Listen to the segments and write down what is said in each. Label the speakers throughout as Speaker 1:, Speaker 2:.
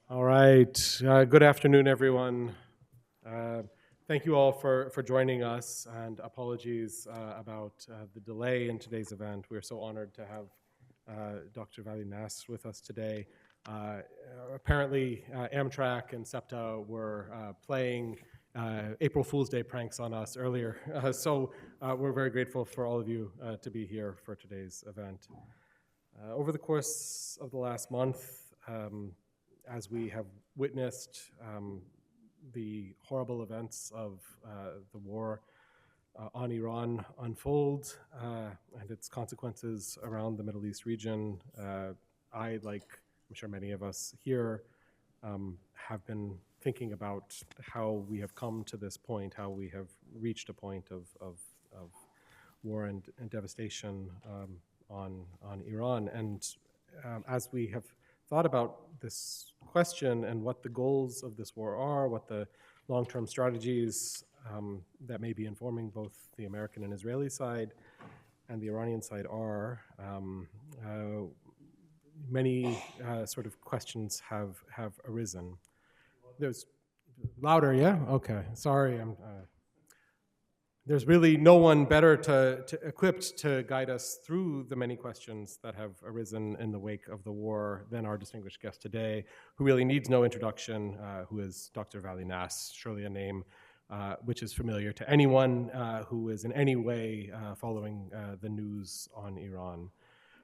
Speaker 1: All right. Good afternoon, everyone. Thank you all for joining us, and apologies about the delay in today's event. We're so honored to have Dr. Vali Nasr with us today. Apparently, Amtrak and SEPTA were playing April Fool's Day pranks on us earlier, so we're very grateful for all of you to be here for today's event. Over the course of the last month, as we have witnessed the horrible events of the war on Iran unfold and its consequences around the Middle East region, I, like I'm sure many of us here, have been thinking about how we have come to this point, how we have reached a point of war and devastation on Iran. And as we have thought about this question and what the goals of this war are, what the long-term strategies that may be informing both the American and Israeli side and the Iranian side are, many sort of questions have arisen. There's louder, yeah? Okay, sorry. There's really no one better equipped to guide us through the many questions that have arisen in the wake of the war than our distinguished guest today, who really needs no introduction, who is Dr. Vali Nasr, surely a name which is familiar to anyone who is in any way following the news on Iran.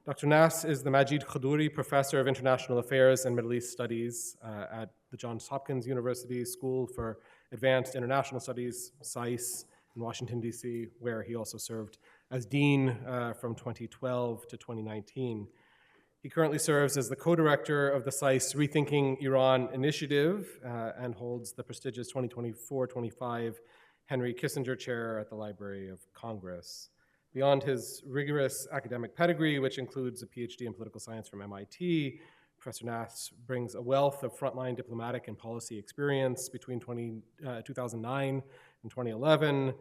Speaker 1: Dr. Nasr is the Majid Khadouri Professor of International Affairs and Middle East Studies at the Johns Hopkins University School for Advanced International Studies, SAIS, in Washington, D.C., where he also served as dean from 2012 to 2019. He currently serves as the co-director of the SAIS Rethinking Iran Initiative and holds the prestigious 2024-25 Henry Kissinger Chair at the Library of Congress. Beyond his rigorous academic pedigree, which includes a PhD in political science from MIT, Professor Nasr brings a wealth of frontline diplomatic and policy experience between 2009 and 2011.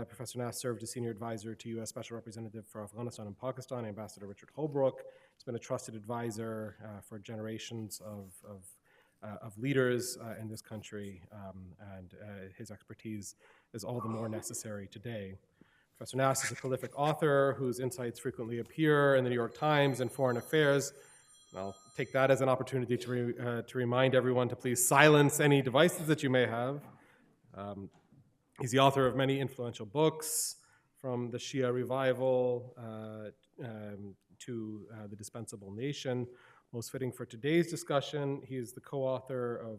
Speaker 1: Professor Nasr served as senior advisor to U.S. Special Representative for Afghanistan and Pakistan, Ambassador Richard Holbrooke. He's been a trusted advisor for generations of leaders in this country, and his expertise is all the more necessary today. Professor Nasr is a prolific author whose insights frequently appear in the New York Times and Foreign Affairs. I'll take that as an opportunity to remind everyone to please silence any devices that you may have. He's the author of many influential books, from the Shia Revival to The Dispensable Nation. Most fitting for today's discussion, he is the co-author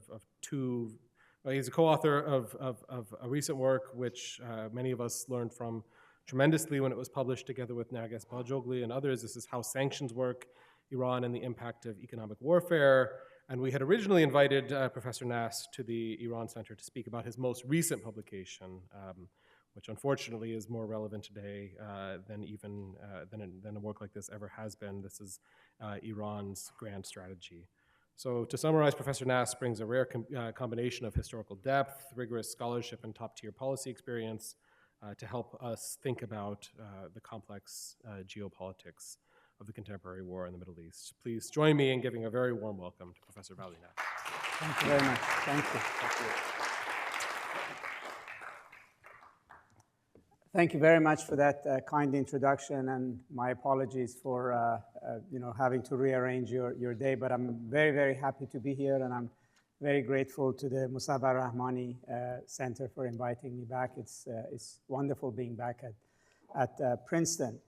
Speaker 1: he's a co-author of a recent work which many of us learned from tremendously when it was published together with Narges Baljogli and others. This is How Sanctions Work, Iran and the Impact of Economic Warfare. And we had originally invited Professor Nasr to the Iran Center to speak about his most recent publication, which unfortunately is more relevant today than a work like this ever has been. This is Iran's Grand Strategy. So to summarize, Professor Nasr brings a rare combination of historical depth, rigorous scholarship, and top-tier policy experience to help us think about the complex geopolitics of the contemporary war in the Middle East. Please join me in giving a very warm welcome to Professor Vali Nasr.
Speaker 2: Thank you very much. Thank you. Thank you very much for that kind introduction, and my apologies for having to rearrange your day, but I'm very, very happy to be here, and I'm very grateful to the Mossavar-Rahmani Center for inviting me back. It's wonderful being back at Princeton.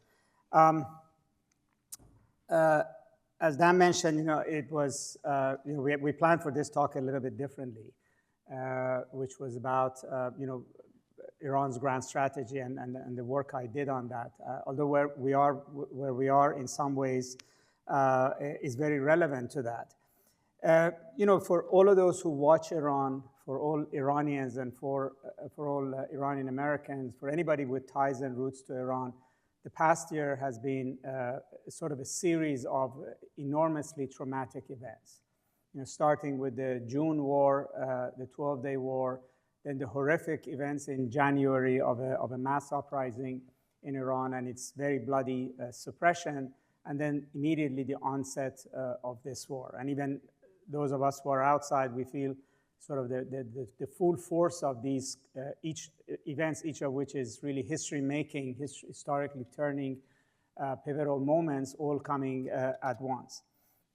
Speaker 2: As Dan mentioned, it was, we planned for this talk a little bit differently, which was about, Iran's grand strategy and the work I did on that. Although where we are in some ways is very relevant to that. For all of those who watch Iran, for all Iranians and for all Iranian Americans, for anybody with ties and roots to Iran, the past year has been sort of a series of enormously traumatic events. Starting with the June war, the 12-day war, then the horrific events in January of a mass uprising in Iran and its very bloody suppression, and then immediately the onset of this war. And even those of us who are outside, we feel sort of the full force of these events, each of which is really history-making, historically turning pivotal moments, all coming at once.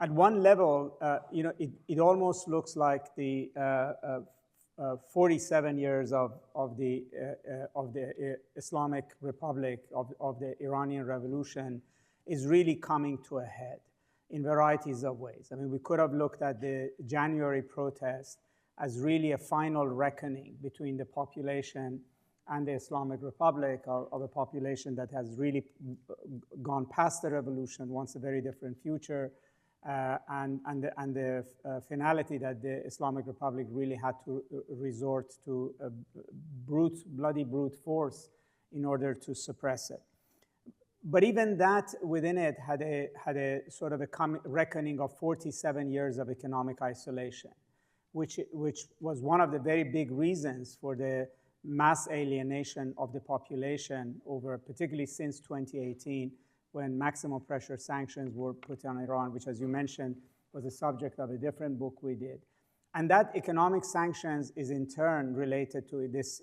Speaker 2: At one level, it almost looks like the 47 years of the Islamic Republic, of the Iranian Revolution, is really coming to a head in varieties of ways. I mean, we could have looked at the January protest as really a final reckoning between the population and the Islamic Republic, of a population that has really gone past the revolution, wants a very different future, and the finality that the Islamic Republic really had to resort to bloody brute force in order to suppress it. But even that within it had a sort of a reckoning of 47 years of economic isolation, which was one of the very big reasons for the mass alienation of the population over, particularly since 2018, when maximum pressure sanctions were put on Iran, which, as you mentioned, was the subject of a different book we did. And that economic sanctions is in turn related to this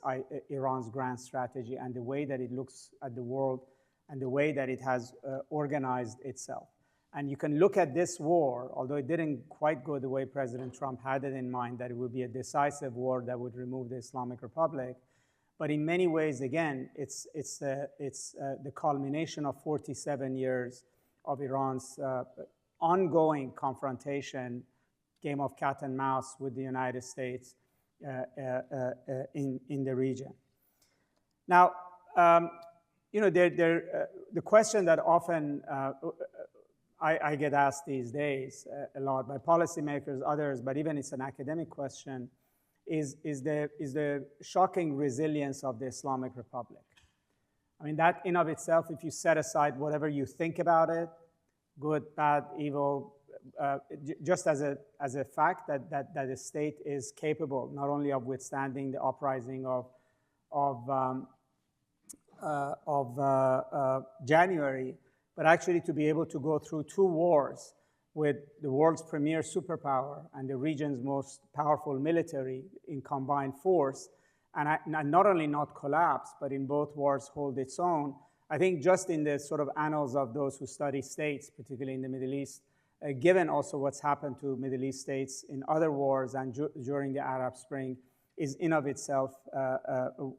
Speaker 2: Iran's grand strategy and the way that it looks at the world and the way that it has organized itself. And you can look at this war, although it didn't quite go the way President Trump had it in mind, that it would be a decisive war that would remove the Islamic Republic. But in many ways, again, it's the culmination of 47 years of Iran's ongoing confrontation, game of cat and mouse with the United States in the region. Now, the question that often I get asked these days a lot by policymakers, others, but even it's an academic question, is the shocking resilience of the Islamic Republic. I mean, that in of itself, if you set aside whatever you think about it, good, bad, evil, just as a fact that the state is capable not only of withstanding the uprising of January, but actually to be able to go through 2 wars with the world's premier superpower and the region's most powerful military in combined force, and not only not collapse, but in both wars hold its own. I think just in the sort of annals of those who study states, particularly in the Middle East, given also what's happened to Middle East states in other wars and during the Arab Spring, is in of itself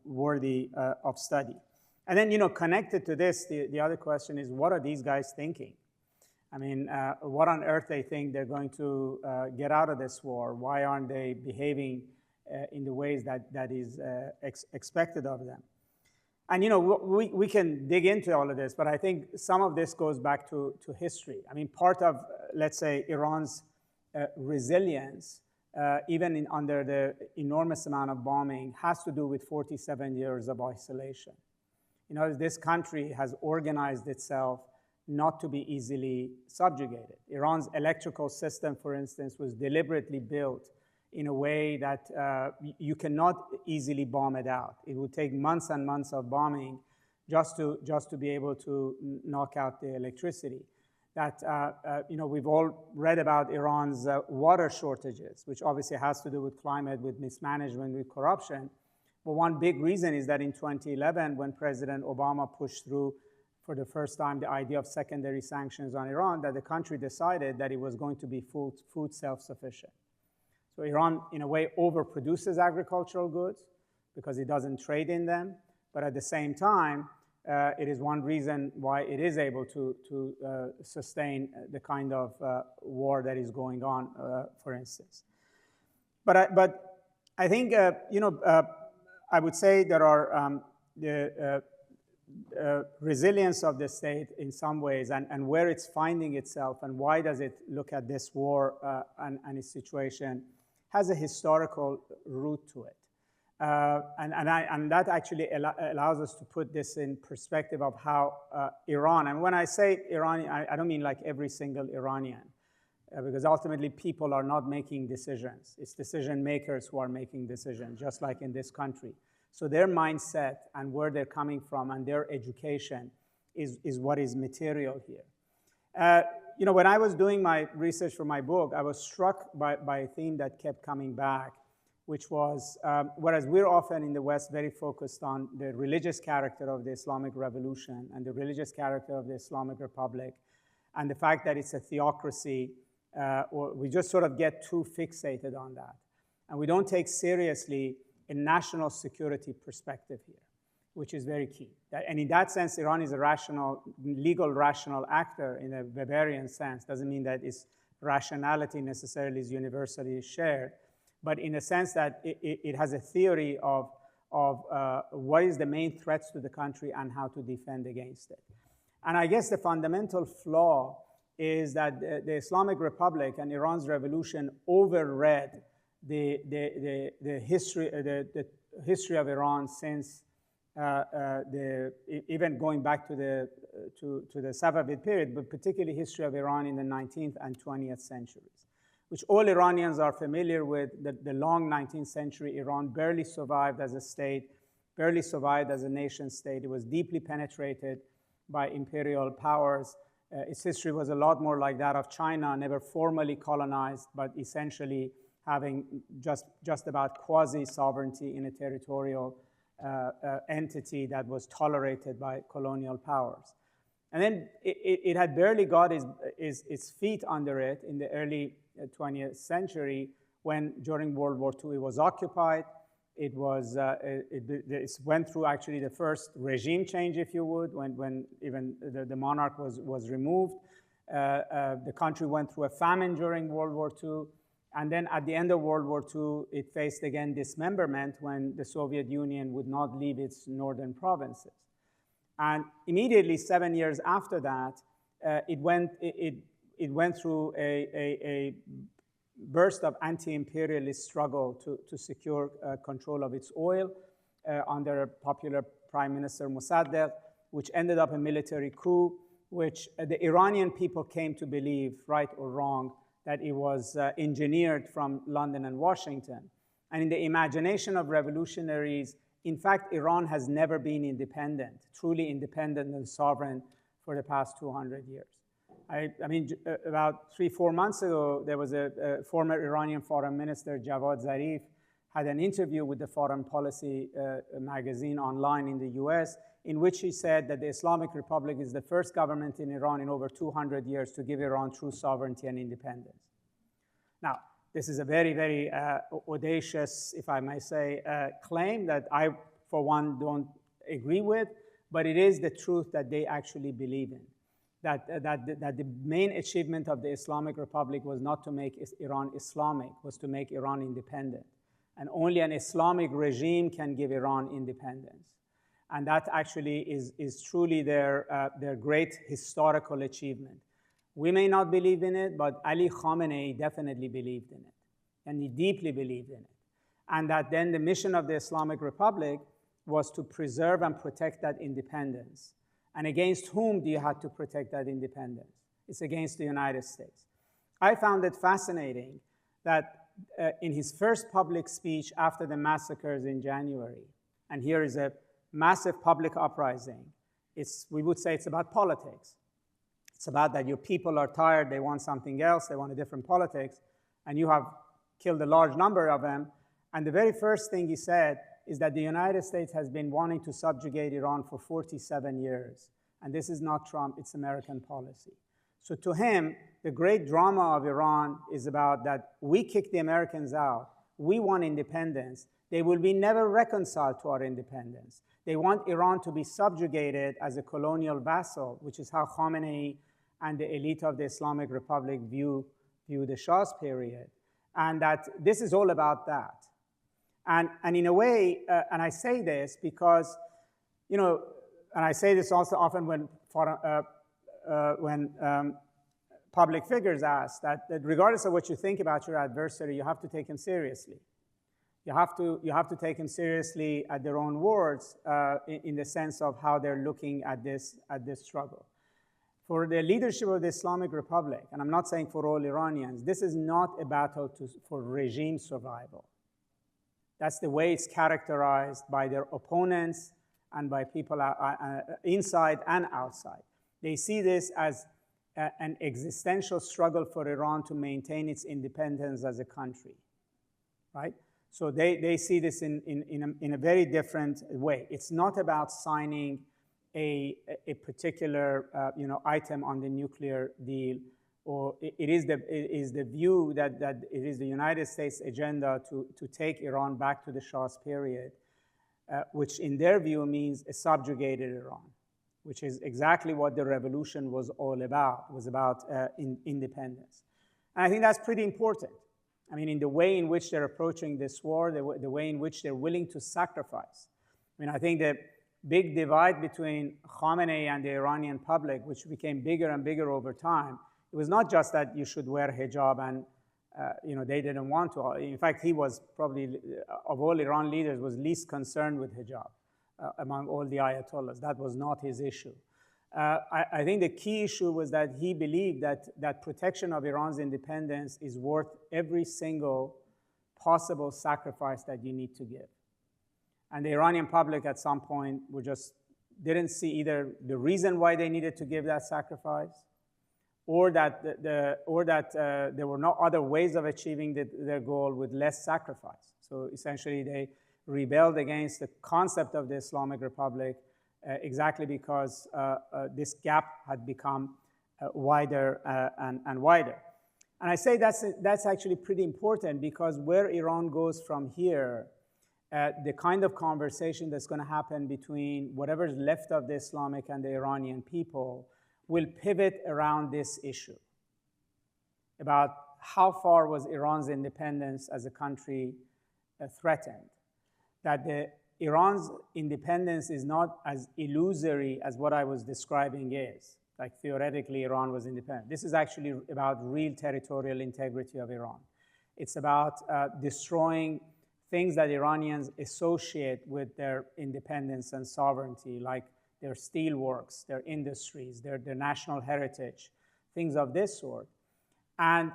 Speaker 2: worthy of study. And then, connected to this, the other question is, what are these guys thinking? I mean, what on earth they think they're going to get out of this war? Why aren't they behaving in the ways that is expected of them? And, we can dig into all of this, but I think some of this goes back to history. I mean, part of, let's say, Iran's resilience, even under the enormous amount of bombing, has to do with 47 years of isolation. This country has organized itself not to be easily subjugated. Iran's electrical system, for instance, was deliberately built in a way that you cannot easily bomb it out. It would take months and months of bombing just to be able to knock out the electricity. That we've all read about Iran's water shortages, which obviously has to do with climate, with mismanagement, with corruption. But one big reason is that in 2011, when President Obama pushed through for the first time the idea of secondary sanctions on Iran, that the country decided that it was going to be food self-sufficient. So Iran, in a way, overproduces agricultural goods because it doesn't trade in them. But at the same time, it is one reason why it is able to sustain the kind of war that is going on, for instance. But I think, I would say there are the resilience of the state in some ways and where it's finding itself and why does it look at this war and its situation has a historical root to it. And that actually allows us to put this in perspective of how Iran, and when I say Iranian, I don't mean like every single Iranian, because ultimately people are not making decisions. It's decision makers who are making decisions, just like in this country. So their mindset and where they're coming from and their education is what is material here. you know, when I was doing my research for my book, I was struck by a theme that kept coming back, which was, whereas we're often in the West very focused on the religious character of the Islamic Revolution and the religious character of the Islamic Republic, and the fact that it's a theocracy, or we just sort of get too fixated on that. And we don't take seriously a national security perspective here, which is very key. And in that sense, Iran is a rational, legal rational actor in a Weberian sense. Doesn't mean that its rationality necessarily is universally shared, but in a sense that it has a theory of what is the main threats to the country and how to defend against it. And I guess the fundamental flaw is that the Islamic Republic and Iran's revolution overread the history of Iran since even going back to the Safavid period, but particularly history of Iran in the 19th and 20th centuries, which all Iranians are familiar with. The long 19th century, Iran barely survived as a state, barely survived as a nation state. It was deeply penetrated by imperial powers. Its history was a lot more like that of China, never formally colonized, but essentially having just about quasi-sovereignty in a territorial entity that was tolerated by colonial powers. And then it had barely got its feet under it in the early 20th century when, during World War II, it was occupied. It went through actually the first regime change, if you would, when even the monarch was removed. The country went through a famine during World War II. And then at the end of World War II, it faced again dismemberment when the Soviet Union would not leave its northern provinces. And immediately 7 years after that, it went through a burst of anti-imperialist struggle to secure control of its oil under popular Prime Minister Mossadegh, which ended up a military coup, which the Iranian people came to believe, right or wrong, that it was engineered from London and Washington. And in the imagination of revolutionaries, in fact, Iran has never been independent, truly independent and sovereign for the past 200 years. I mean, about 3-4 months ago, there was a former Iranian foreign minister, Javad Zarif, had an interview with the Foreign Policy magazine online in the US, in which he said that the Islamic Republic is the first government in Iran in over 200 years to give Iran true sovereignty and independence. Now, this is a very, very audacious, if I may say, claim that I, for one, don't agree with, but it is the truth that they actually believe in. That the main achievement of the Islamic Republic was not to make Iran Islamic, was to make Iran independent. And only an Islamic regime can give Iran independence. And that actually is truly their great historical achievement. We may not believe in it, but Ali Khamenei definitely believed in it. And he deeply believed in it. And that then the mission of the Islamic Republic was to preserve and protect that independence. And against whom do you have to protect that independence? It's against the United States. I found it fascinating that in his first public speech after the massacres in January, and here is a massive public uprising, we would say it's about politics. It's about that your people are tired, they want something else, they want a different politics, and you have killed a large number of them. And the very first thing he said is that the United States has been wanting to subjugate Iran for 47 years. And this is not Trump, it's American policy. So to him, the great drama of Iran is about that we kicked the Americans out, we want independence, they will be never reconciled to our independence. They want Iran to be subjugated as a colonial vassal, which is how Khamenei and the elite of the Islamic Republic view the Shah's period. And that this is all about that. And in a way, and I say this because, you know, and I say this also often when public figures ask that regardless of what you think about your adversary, you have to take him seriously. You have to take him seriously at their own words in the sense of how they're looking at this struggle. For the leadership of the Islamic Republic, and I'm not saying for all Iranians, this is not a battle for regime survival. That's the way it's characterized by their opponents and by people inside and outside. They see this as an existential struggle for Iran to maintain its independence as a country, right? So they see this in a very different way. It's not about signing a particular item on the nuclear deal, or it is the view that it is the United States agenda to take Iran back to the Shah's period, which in their view means a subjugated Iran, which is exactly what the revolution was all about. It was about independence. And I think that's pretty important. I mean, in the way in which they're approaching this war, the way in which they're willing to sacrifice. I mean, I think the big divide between Khamenei and the Iranian public, which became bigger and bigger over time, it was not just that you should wear hijab and they didn't want to. In fact, he was probably, of all Iran leaders, was least concerned with hijab among all the ayatollahs. That was not his issue. I think the key issue was that he believed that protection of Iran's independence is worth every single possible sacrifice that you need to give. And the Iranian public at some point didn't see either the reason why they needed to give that sacrifice, or that there were no other ways of achieving their goal with less sacrifice. So essentially they rebelled against the concept of the Islamic Republic exactly because this gap had become wider and wider. And I say that's actually pretty important, because where Iran goes from here, the kind of conversation that's going to happen between whatever's left of the Islamic and the Iranian people will pivot around this issue about how far was Iran's independence as a country threatened, that Iran's independence is not as illusory as what I was describing is. Like theoretically, Iran was independent. This is actually about real territorial integrity of Iran. It's about destroying things that Iranians associate with their independence and sovereignty, like their steelworks, their industries, their national heritage, things of this sort. And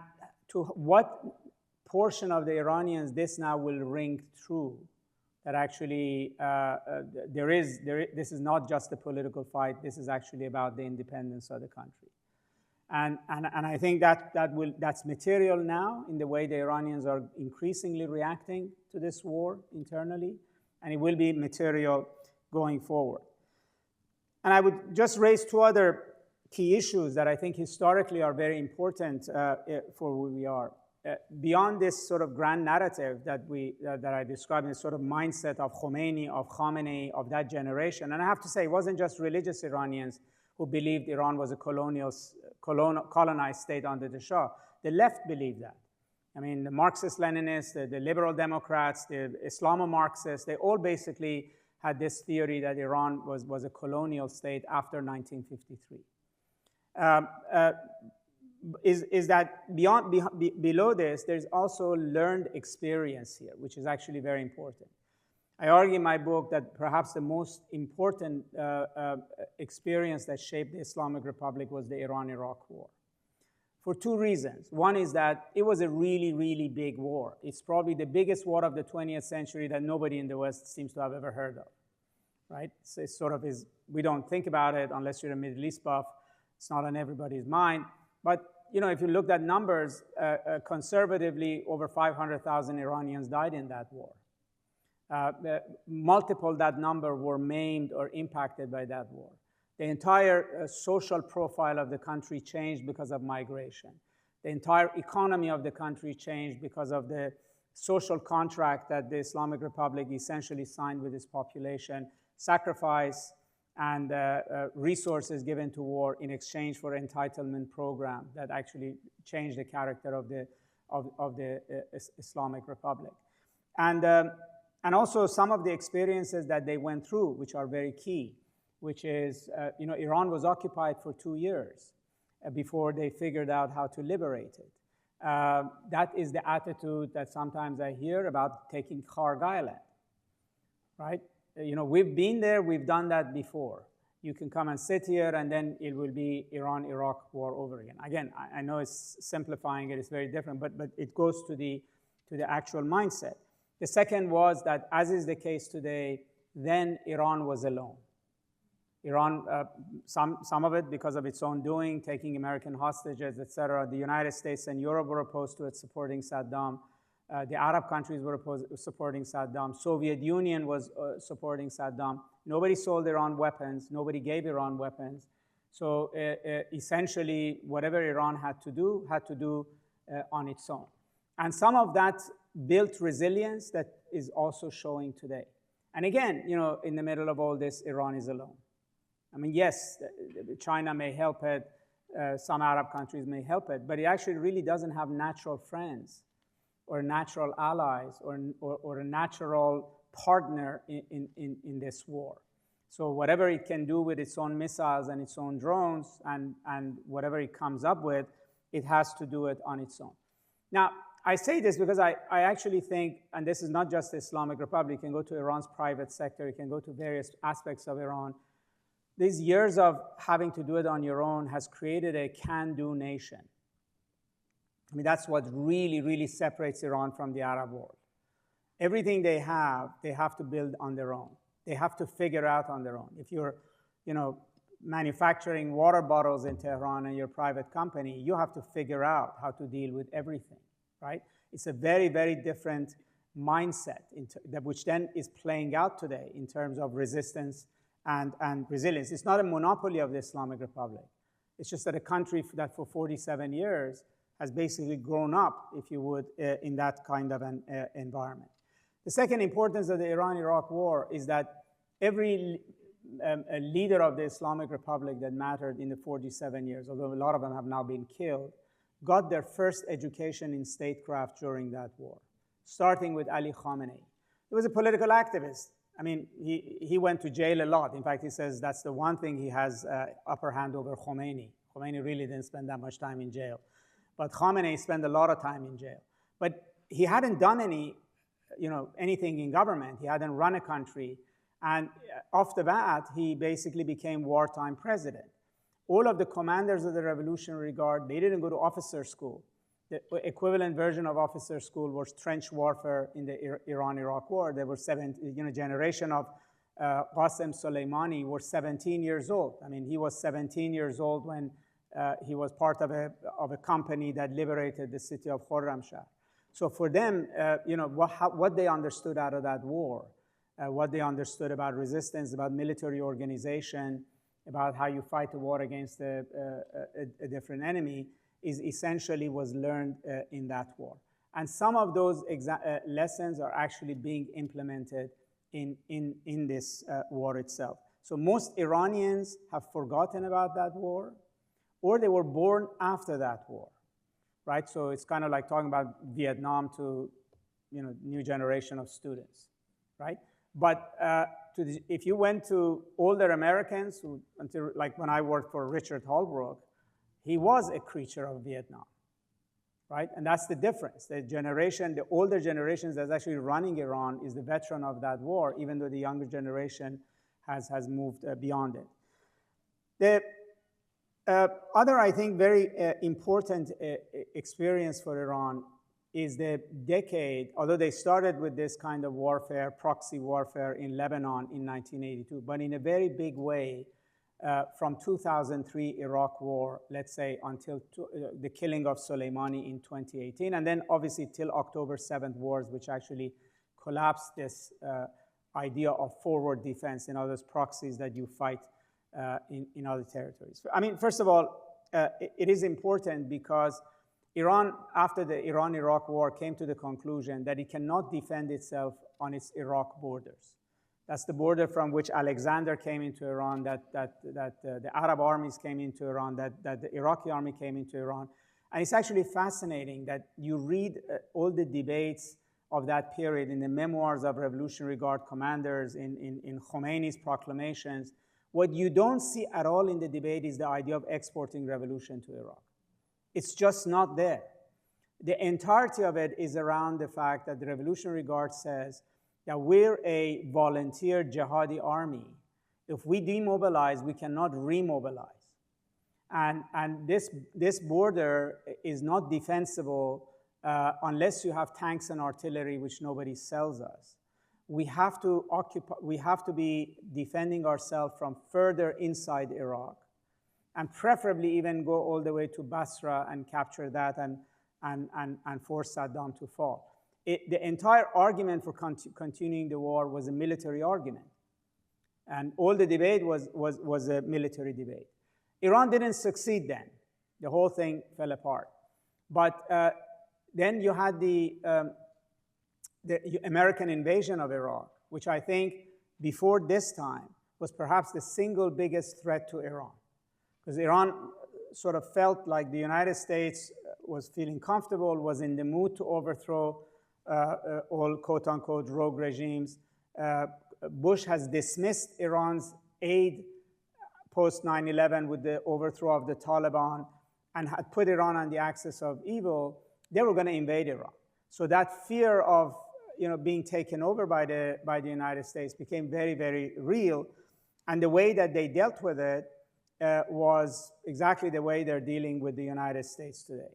Speaker 2: to what portion of the Iranians this now will ring true, that actually this is not just a political fight, this is actually about the independence of the country. And I think that's material now in the way the Iranians are increasingly reacting to this war internally, and it will be material going forward. And I would just raise two other key issues that I think historically are very important for who we are. Beyond this sort of grand narrative that I described, this sort of mindset of Khomeini, of Khamenei, of that generation. And I have to say, it wasn't just religious Iranians who believed Iran was a colonized state under the Shah. The left believed that. I mean, the Marxist-Leninists, the liberal Democrats, the Islamo-Marxists, they all basically had this theory that Iran was a colonial state after 1953. Is that below this, there's also learned experience here, which is actually very important. I argue in my book that perhaps the most important experience that shaped the Islamic Republic was the Iran-Iraq War, for two reasons. One is that it was a really, really big war. It's probably the biggest war of the 20th century that nobody in the West seems to have ever heard of, right? So it sort of is, we don't think about it unless you're a Middle East buff. It's not on everybody's mind. But if you looked at numbers, conservatively, over 500,000 Iranians died in that war. Multiple that number were maimed or impacted by that war. The entire social profile of the country changed because of migration. The entire economy of the country changed because of the social contract that the Islamic Republic essentially signed with its population, sacrifice and resources given to war in exchange for entitlement program that actually changed the character of the Islamic Republic. And also some of the experiences that they went through, which are very key, which is, Iran was occupied for 2 years before they figured out how to liberate it. That is the attitude that sometimes I hear about taking Kharg Island, right? We've been there, we've done that before. You can come and sit here and then it will be Iran-Iraq war over again. Again, I know it's simplifying it, it's very different, but it goes to the actual mindset. The second was that, as is the case today, then Iran was alone. Iran, some of it because of its own doing, taking American hostages, et cetera. The United States and Europe were opposed to it, supporting Saddam. The Arab countries were supporting Saddam. Soviet Union was supporting Saddam. Nobody sold Iran weapons. Nobody gave Iran weapons. So essentially, whatever Iran had to do on its own. And some of that built resilience that is also showing today. And again, in the middle of all this, Iran is alone. I mean, yes, China may help it, some Arab countries may help it, but it actually really doesn't have natural friends or natural allies or a natural partner in this war. So whatever it can do with its own missiles and its own drones and whatever it comes up with, it has to do it on its own. Now, I say this because I actually think, and this is not just the Islamic Republic, you can go to Iran's private sector, you can go to various aspects of Iran. These years of having to do it on your own has created a can-do nation. I mean, that's what really, really separates Iran from the Arab world. Everything they have to build on their own. They have to figure out on their own. If you're, manufacturing water bottles in Tehran and you're a private company, you have to figure out how to deal with everything, right? It's a very, very different mindset, which then is playing out today in terms of resistance and resilience. It's not a monopoly of the Islamic Republic. It's just that a country that for 47 years has basically grown up, if you would, in that kind of an environment. The second importance of the Iran-Iraq war is that every leader of the Islamic Republic that mattered in the 47 years, although a lot of them have now been killed, got their first education in statecraft during that war, starting with Ali Khamenei. He was a political activist. I mean, he went to jail a lot. In fact, he says that's the one thing he has upper hand over Khomeini. Khomeini really didn't spend that much time in jail. But Khamenei spent a lot of time in jail. But he hadn't done anything in government. He hadn't run a country. And off the bat, he basically became wartime president. All of the commanders of the Revolutionary Guard, they didn't go to officer school. The equivalent version of officer school was trench warfare in the Iran-Iraq war. There were generation of Qasem Soleimani were 17 years old. I mean, he was 17 years old when he was part of a company that liberated the city of Khorramshahr. So for them, what they understood out of that war, what they understood about resistance, about military organization, about how you fight a war against a different enemy, is essentially was learned in that war. And some of those lessons are actually being implemented in this war itself. So most Iranians have forgotten about that war, or they were born after that war, right? So it's kind of like talking about Vietnam to new generation of students, right? But if you went to older Americans, until like when I worked for Richard Holbrooke, he was a creature of Vietnam, right? And that's the difference. The older generations that's actually running Iran is the veteran of that war, even though the younger generation has moved beyond it. The other, I think, very important experience for Iran is the decade, although they started with this kind of warfare, proxy warfare in Lebanon in 1982, but in a very big way, from 2003 Iraq war, let's say, until the killing of Soleimani in 2018, and then obviously till October 7th wars, which actually collapsed this idea of forward defense, in other words, proxies that you fight in other territories. I mean, first of all, it is important because Iran, after the Iran-Iraq war, came to the conclusion that it cannot defend itself on its Iraq borders. That's the border from which Alexander came into Iran, that the Arab armies came into Iran, that the Iraqi army came into Iran. And it's actually fascinating that you read all the debates of that period in the memoirs of Revolutionary Guard commanders, in Khomeini's proclamations. What you don't see at all in the debate is the idea of exporting revolution to Iraq. It's just not there. The entirety of it is around the fact that the Revolutionary Guard says that we're a volunteer jihadi army. If we demobilize, we cannot remobilize. And this border is not defensible unless you have tanks and artillery, which nobody sells us, we have to be defending ourselves from further inside Iraq, and preferably even go all the way to Basra and capture that and force Saddam to fall. The entire argument for continuing the war was a military argument. And all the debate was a military debate. Iran didn't succeed then. The whole thing fell apart. But then you had the American invasion of Iraq, which I think before this time was perhaps the single biggest threat to Iran. Because Iran sort of felt like the United States was feeling comfortable, was in the mood to overthrow all quote-unquote rogue regimes. Bush has dismissed Iran's aid post 9/11 with the overthrow of the Taliban and had put Iran on the axis of evil. They were going to invade Iran. So that fear of being taken over by the United States became very, very real. And the way that they dealt with it was exactly the way they're dealing with the United States today,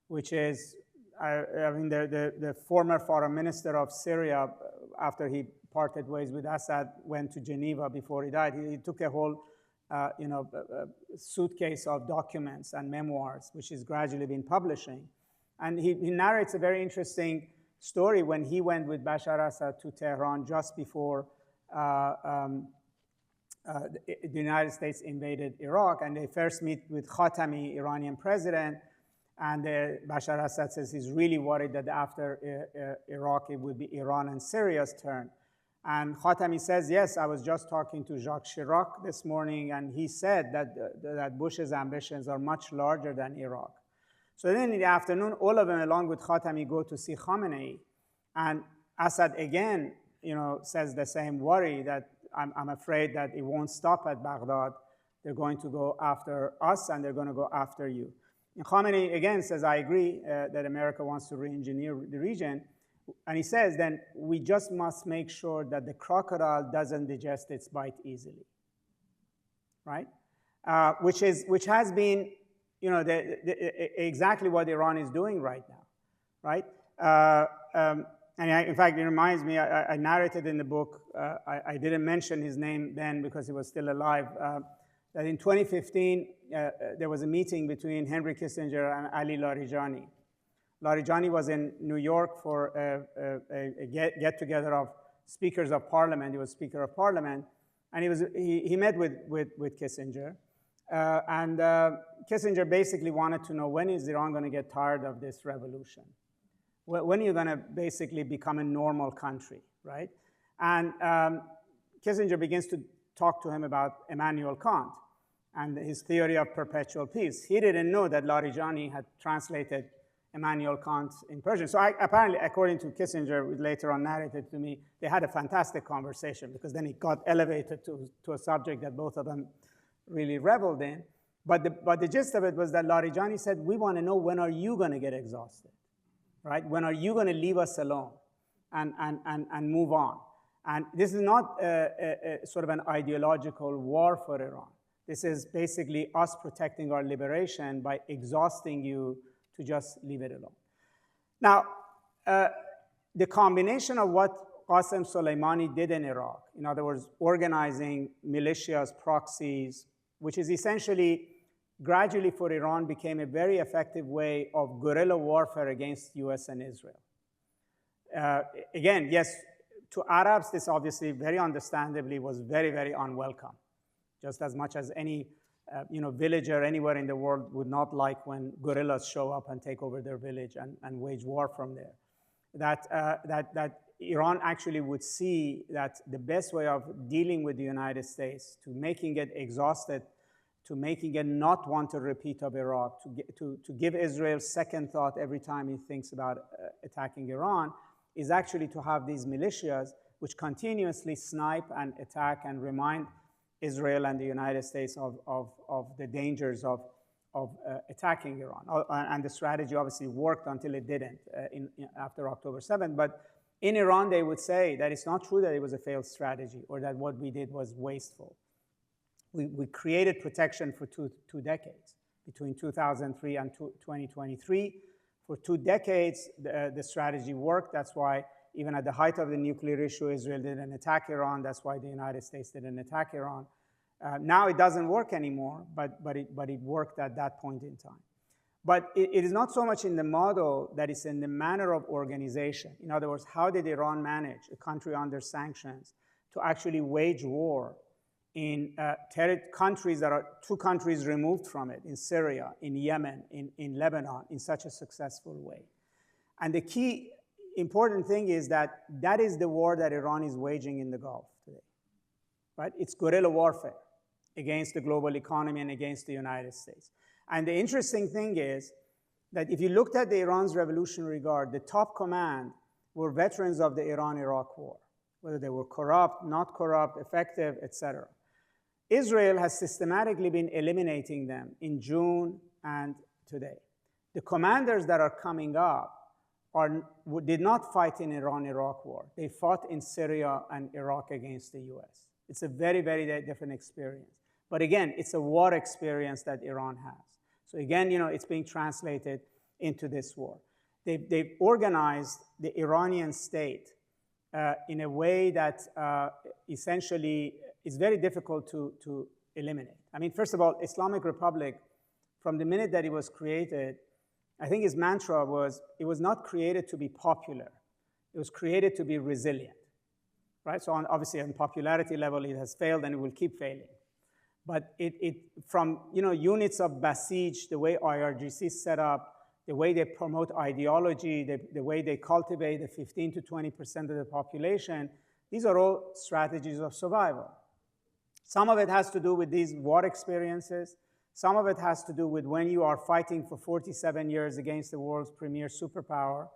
Speaker 2: which is, I mean, the former foreign minister of Syria, after he parted ways with Assad, went to Geneva before he died. He took a whole suitcase of documents and memoirs, which he's gradually been publishing. And he narrates a very interesting story when he went with Bashar Assad to Tehran just before the United States invaded Iraq. And they first meet with Khatami, Iranian president. And Bashar Assad says he's really worried that after Iraq, it would be Iran and Syria's turn. And Khatami says, yes, I was just talking to Jacques Chirac this morning, and he said that Bush's ambitions are much larger than Iraq. So then in the afternoon, all of them, along with Khatami, go to see Khamenei. And Assad again, says the same worry that I'm afraid that it won't stop at Baghdad. They're going to go after us, and they're going to go after you. And Khamenei again says, I agree that America wants to re-engineer the region. And he says, then we just must make sure that the crocodile doesn't digest its bite easily, right? Which has been, exactly what Iran is doing right now, right? In fact, it reminds me, I narrated in the book, I didn't mention his name then because he was still alive, that in 2015, there was a meeting between Henry Kissinger and Ali Larijani. Larijani was in New York for a get-together of speakers of parliament. He was Speaker of Parliament, and he met with Kissinger. And Kissinger basically wanted to know, when is Iran going to get tired of this revolution? When are you going to basically become a normal country, right? And Kissinger begins to talk to him about Immanuel Kant and his theory of perpetual peace. He didn't know that Larijani had translated Immanuel Kant in Persian. So apparently, according to Kissinger, later on narrated to me, they had a fantastic conversation because then it got elevated to a subject that both of them really reveled in. But the gist of it was that Larijani said, we want to know, when are you going to get exhausted, right? When are you going to leave us alone and move on? And this is not a sort of an ideological war for Iran. This is basically us protecting our liberation by exhausting you to just leave it alone. Now, the combination of what Qasem Soleimani did in Iraq, in other words, organizing militias, proxies, which is essentially gradually for Iran became a very effective way of guerrilla warfare against US and Israel. Again, yes, to Arabs, this obviously very understandably was very, very unwelcome, just as much as any villager anywhere in the world would not like when guerrillas show up and take over their village and wage war from there. That Iran actually would see that the best way of dealing with the United States, to making it exhausted, to making it not want to repeat of Iraq, to give Israel second thought every time he thinks about attacking Iran, is actually to have these militias which continuously snipe and attack and remind Israel and the United States of the dangers of attacking Iran. And the strategy obviously worked until it didn't after October 7th. But in Iran, they would say that it's not true that it was a failed strategy or that what we did was wasteful. We created protection for two decades, between 2003 and 2023. For 2 decades, the strategy worked. That's why Even at the height of the nuclear issue, Israel didn't attack Iran. That's why the United States didn't attack Iran. Now it doesn't work anymore, but it worked at that point in time. But it is not so much in the model that it's in the manner of organization. In other words, how did Iran manage a country under sanctions to actually wage war in countries that are 2 countries removed from it, in Syria, in Yemen, in Lebanon, in such a successful way. And the key important thing is that that is the war that Iran is waging in the Gulf today, right? It's guerrilla warfare against the global economy and against the United States. And the interesting thing is that if you looked at the Iran's Revolutionary Guard, the top command were veterans of the Iran-Iraq War, whether they were corrupt, not corrupt, effective, etc. Israel has systematically been eliminating them in June and today. The commanders that are coming up did not fight in Iran-Iraq war. They fought in Syria and Iraq against the US. It's a very, very different experience. But again, it's a war experience that Iran has. So again, it's being translated into this war. They've organized the Iranian state in a way that essentially is very difficult to eliminate. I mean, first of all, Islamic Republic, from the minute that it was created, I think his mantra was, it was not created to be popular. It was created to be resilient, right? So obviously on popularity level, it has failed and it will keep failing. But from units of Basij, the way IRGC is set up, the way they promote ideology, the way they cultivate the 15 to 20% of the population, these are all strategies of survival. Some of it has to do with these war experiences. Some of it has to do with when you are fighting for 47 years against the world's premier superpower,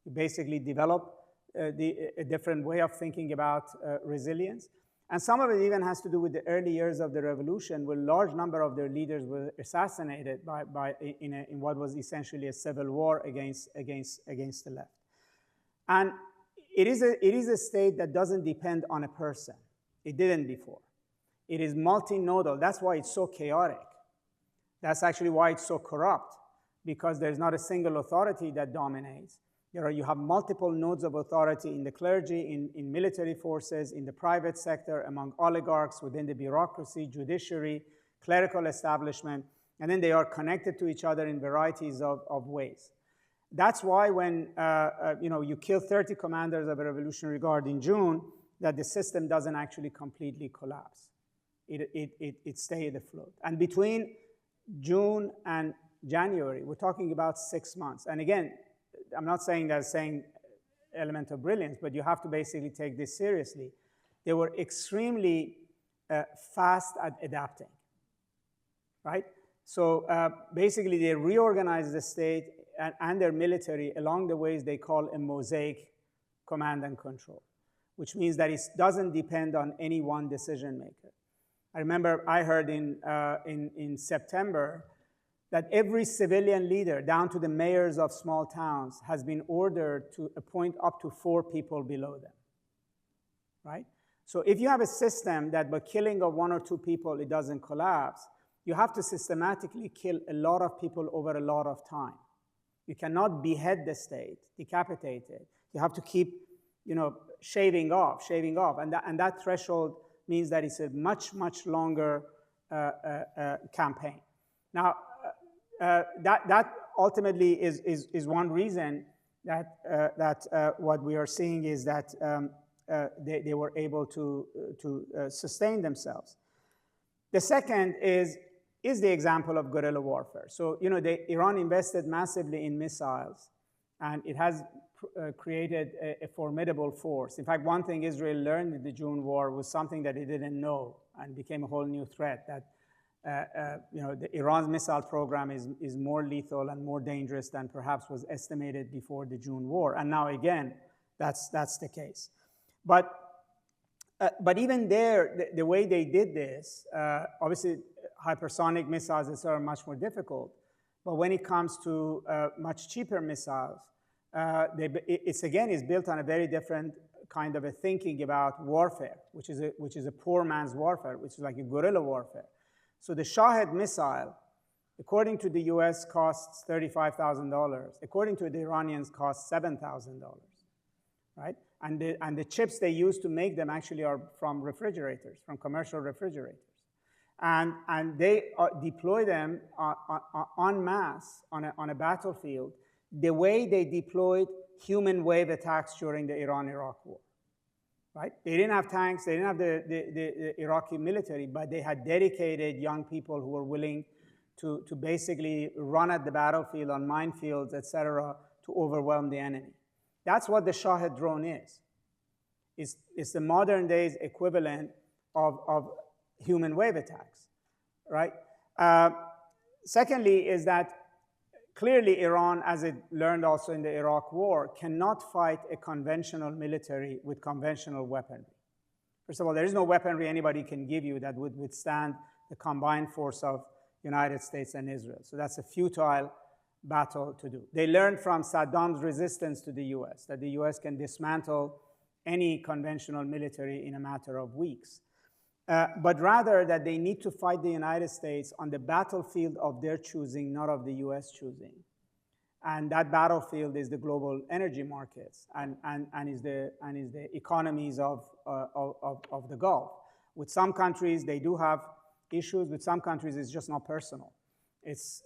Speaker 2: you basically develop a different way of thinking about resilience. And some of it even has to do with the early years of the revolution, where a large number of their leaders were assassinated in what was essentially a civil war against the left. And it is a state that doesn't depend on a person. It didn't before. It is multinodal. That's why it's so chaotic. That's actually why it's so corrupt, because there's not a single authority that dominates. You have multiple nodes of authority in the clergy, in military forces, in the private sector, among oligarchs, within the bureaucracy, judiciary, clerical establishment, and then they are connected to each other in varieties of ways. That's why when you kill 30 commanders of a Revolutionary Guard in June, that the system doesn't actually completely collapse. It stayed afloat. And between June and January, we're talking about 6 months. And again, I'm not saying that saying element of brilliance, but you have to basically take this seriously. They were extremely fast at adapting, right? So basically, they reorganized the state and their military along the ways they call a mosaic command and control, which means that it doesn't depend on any one decision maker. I remember I heard in September that every civilian leader, down to the mayors of small towns, has been ordered to appoint up to 4 people below them, right? So if you have a system that by killing of 1 or 2 people, it doesn't collapse, you have to systematically kill a lot of people over a lot of time. You cannot behead the state, decapitate it. You have to keep, shaving off. And that threshold means that it's a much, much longer campaign. Now, that ultimately is one reason that what we are seeing is that they were able to sustain themselves. The second is the example of guerrilla warfare. So, Iran invested massively in missiles, and it has created a formidable force. In fact, one thing Israel learned in the June war was something that it didn't know and became a whole new threat, that Iran's missile program is more lethal and more dangerous than perhaps was estimated before the June war. And now again, that's the case. But even there, the way they did this, obviously hypersonic missiles are much more difficult. But when it comes to much cheaper missiles, it's built on a very different kind of a thinking about warfare, which is a poor man's warfare, which is like a guerrilla warfare. So the Shahed missile, according to the US, costs $35,000. According to the Iranians, costs $7,000, right? And the chips they use to make them actually are from refrigerators, from commercial refrigerators. And they deploy them en masse on a battlefield the way they deployed human wave attacks during the Iran-Iraq war, right? They didn't have tanks, they didn't have the Iraqi military, but they had dedicated young people who were willing to basically run at the battlefield on minefields, et cetera, to overwhelm the enemy. That's what the Shahed drone is. It's the modern day's equivalent of human wave attacks, right? Secondly is that clearly Iran, as it learned also in the Iraq war, cannot fight a conventional military with conventional weaponry. First of all, there is no weaponry anybody can give you that would withstand the combined force of United States and Israel. So that's a futile battle to do. They learned from Saddam's resistance to the US, that the US can dismantle any conventional military in a matter of weeks. But rather that they need to fight the United States on the battlefield of their choosing, not of the US choosing. And that battlefield is the global energy markets and is the economies of the Gulf. With some countries, they do have issues. With some countries, it's just not personal. That's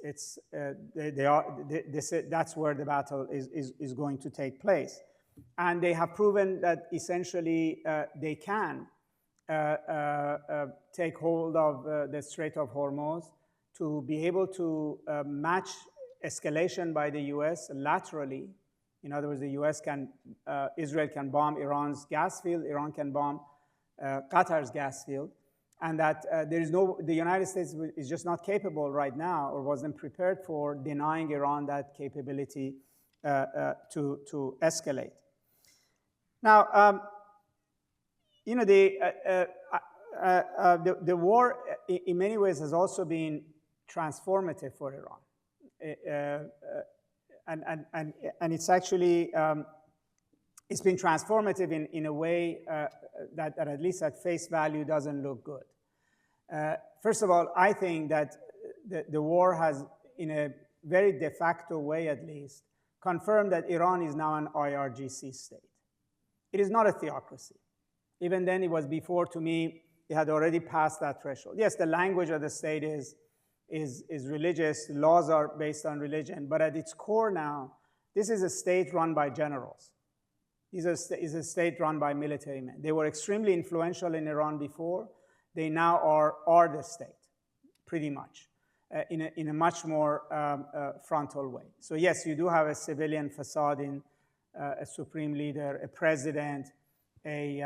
Speaker 2: where the battle is going to take place. And they have proven that essentially they can take hold of the Strait of Hormuz to be able to match escalation by the US laterally. In other words, Israel can bomb Iran's gas field, Iran can bomb Qatar's gas field, and that the United States is just not capable right now, or wasn't prepared for denying Iran that capability to escalate. Now, you know, the war in many ways has also been transformative for Iran. And it's actually, it's been transformative in a way that at least at face value doesn't look good. First of all, I think that the war has, in a very de facto way at least, confirmed that Iran is now an IRGC state. It is not a theocracy. Even then, it was before, to me, it had already passed that threshold. Yes, the language of the state is religious, laws are based on religion, but at its core now, this is a state run by generals. This is a state run by military men. They were extremely influential in Iran before. They now are the state, pretty much, in a much more frontal way. So yes, you do have a civilian facade in a supreme leader, a president, a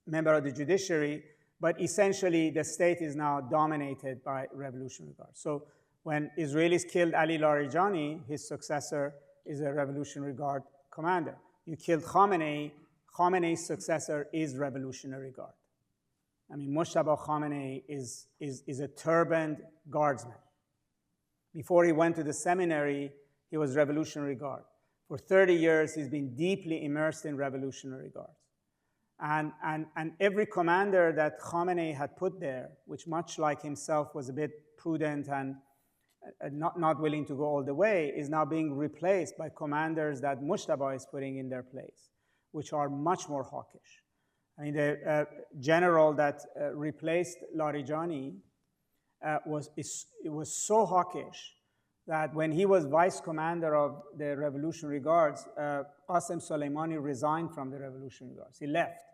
Speaker 2: member of the judiciary, but essentially the state is now dominated by Revolutionary Guard. So when Israelis killed Ali Larijani, his successor is a Revolutionary Guard commander. You killed Khamenei, Khamenei's successor is Revolutionary Guard. I mean, Moshtaba Khamenei is a turbaned guardsman. Before he went to the seminary, he was Revolutionary Guard. For 30 years, he's been deeply immersed in Revolutionary Guards. And every commander that Khamenei had put there, which much like himself was a bit prudent and not willing to go all the way, is now being replaced by commanders that Moshtaba is putting in their place, which are much more hawkish. I mean, the general that replaced Larijani was so hawkish that when he was vice commander of the Revolutionary Guards, Qasem Soleimani resigned from the Revolutionary Guards. He left.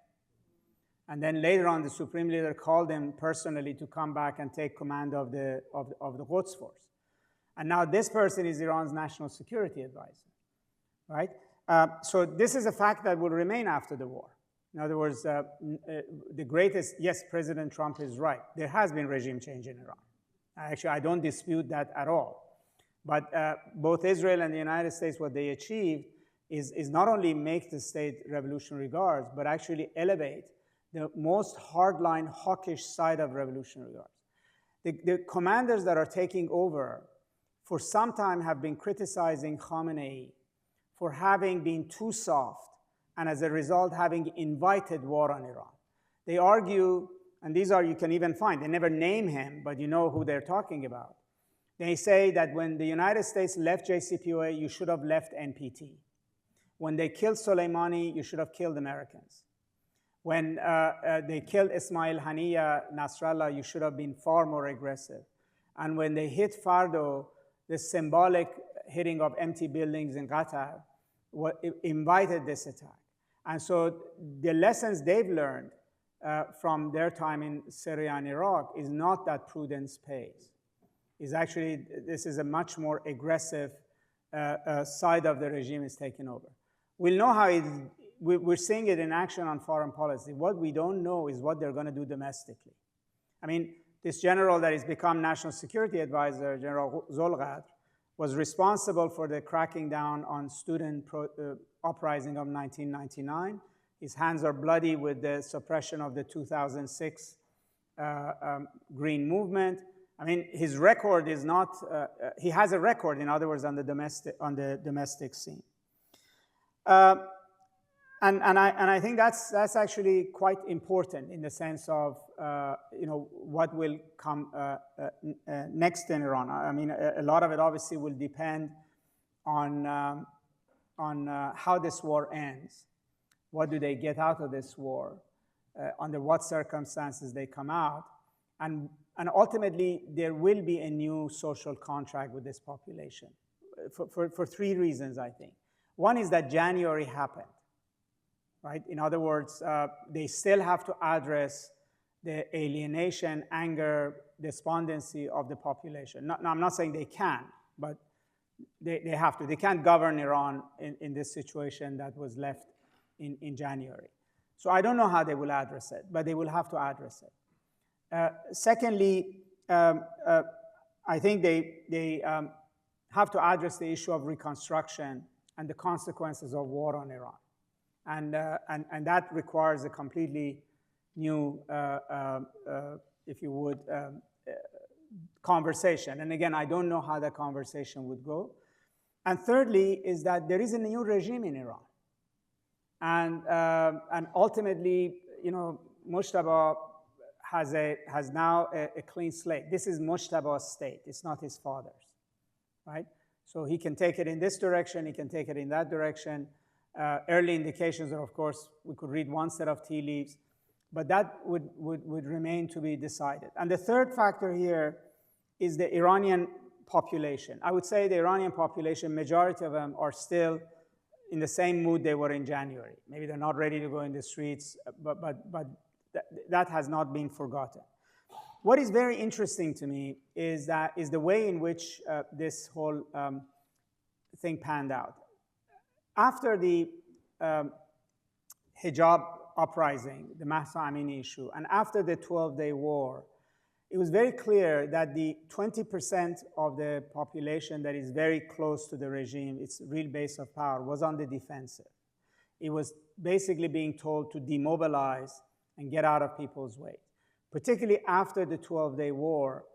Speaker 2: And then later on, the supreme leader called him personally to come back and take command of the Quds force. And now this person is Iran's national security advisor, right? So this is a fact that will remain after the war. In other words, the greatest, yes, President Trump is right. There has been regime change in Iran. Actually, I don't dispute that at all. But both Israel and the United States, what they achieved is not only make the state Revolutionary Guards, but actually elevate the most hardline, hawkish side of Revolutionary Guards. The commanders that are taking over for some time have been criticizing Khamenei for having been too soft, and as a result, having invited war on Iran. They argue, and these are, you can even find, they never name him, but you know who they're talking about. They say that when the United States left JCPOA, you should have left NPT. When they killed Soleimani, you should have killed Americans. When they killed Ismail Haniyeh Nasrallah, you should have been far more aggressive. And when they hit Fardo, the symbolic hitting of empty buildings in Qatar invited this attack. And so the lessons they've learned from their time in Syria and Iraq is not that prudence pays. It's actually, this is a much more aggressive side of the regime is taken over. We'll know how we're seeing it in action on foreign policy. What we don't know is what they're going to do domestically. I mean, this general that has become National Security Advisor, General Zolghadr, was responsible for the cracking down on student uprising of 1999. His hands are bloody with the suppression of the 2006 Green Movement. I mean, his record is not, he has a record, in other words, on the domestic scene. And I think that's actually quite important in the sense of what will come next in Iran. I mean, a lot of it obviously will depend on how this war ends. What do they get out of this war? Under what circumstances they come out? And ultimately, there will be a new social contract with this population for three reasons, I think. One is that January happened. Right? In other words, they still have to address the alienation, anger, despondency of the population. Now, I'm not saying they can, but they have to. They can't govern Iran in this situation that was left in January. So I don't know how they will address it, but they will have to address it. Secondly, I think they have to address the issue of reconstruction and the consequences of war on Iran. And that requires a completely new, if you would, conversation. And again, I don't know how that conversation would go. And thirdly is that there is a new regime in Iran. And ultimately, Mujtaba has now a clean slate. This is Mujtaba's state. It's not his father's, right? So he can take it in this direction. He can take it in that direction. Early indications are, of course, we could read one set of tea leaves, but that would remain to be decided. And the third factor here is the Iranian population. I would say the Iranian population, majority of them are still in the same mood they were in January. Maybe they're not ready to go in the streets, but that has not been forgotten. What is very interesting to me is the way in which this whole thing panned out. After the hijab uprising, the Mahsa Amini issue, and after the 12-day war, it was very clear that the 20% of the population that is very close to the regime, its real base of power, was on the defensive. It was basically being told to demobilize and get out of people's way. Particularly after the 12-day war,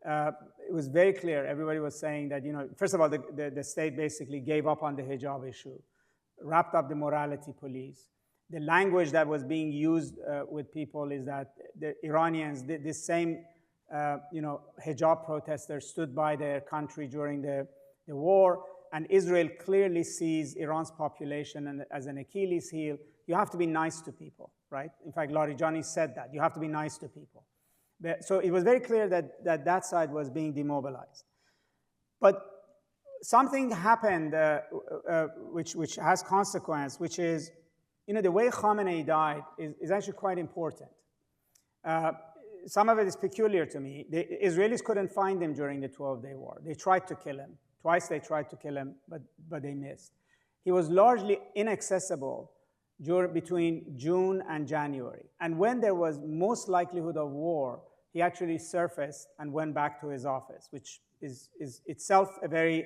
Speaker 2: it was very clear. Everybody was saying that, first of all, the state basically gave up on the hijab issue, wrapped up the morality police. The language that was being used with people is that the Iranians, this same hijab protesters stood by their country during the war, and Israel clearly sees Iran's population as an Achilles heel. You have to be nice to people, right? In fact, Larijani said that. You have to be nice to people. So it was very clear that side was being demobilized. But something happened which has consequence, which is, the way Khamenei died is actually quite important. Some of it is peculiar to me. The Israelis couldn't find him during the 12-day war. They tried to kill him. Twice they tried to kill him, but they missed. He was largely inaccessible between June and January. And when there was most likelihood of war, he actually surfaced and went back to his office, which is itself a very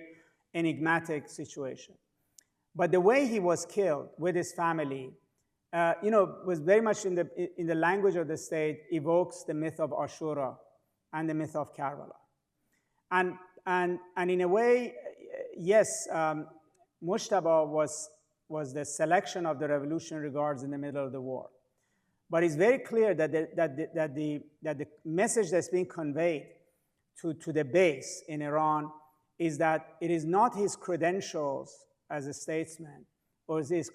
Speaker 2: enigmatic situation. But the way he was killed with his family, was very much in the language of the state, evokes the myth of Ashura and the myth of Karbala. And in a way, yes, Mujtaba was the selection of the Revolutionary Guards in the middle of the war. But it's very clear that the message that's being conveyed to the base in Iran is that it is not his credentials as a statesman or his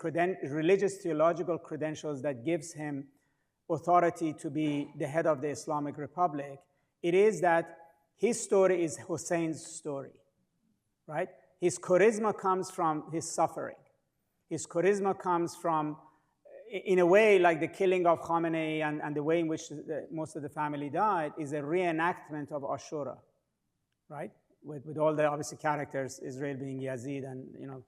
Speaker 2: religious theological credentials that gives him authority to be the head of the Islamic Republic. It is that his story is Hussein's story, right? His charisma comes from his suffering. His charisma comes from, in a way, like the killing of Khamenei and the way in which most of the family died is a reenactment of Ashura, right? With all the obviously characters, Israel being Yazid, and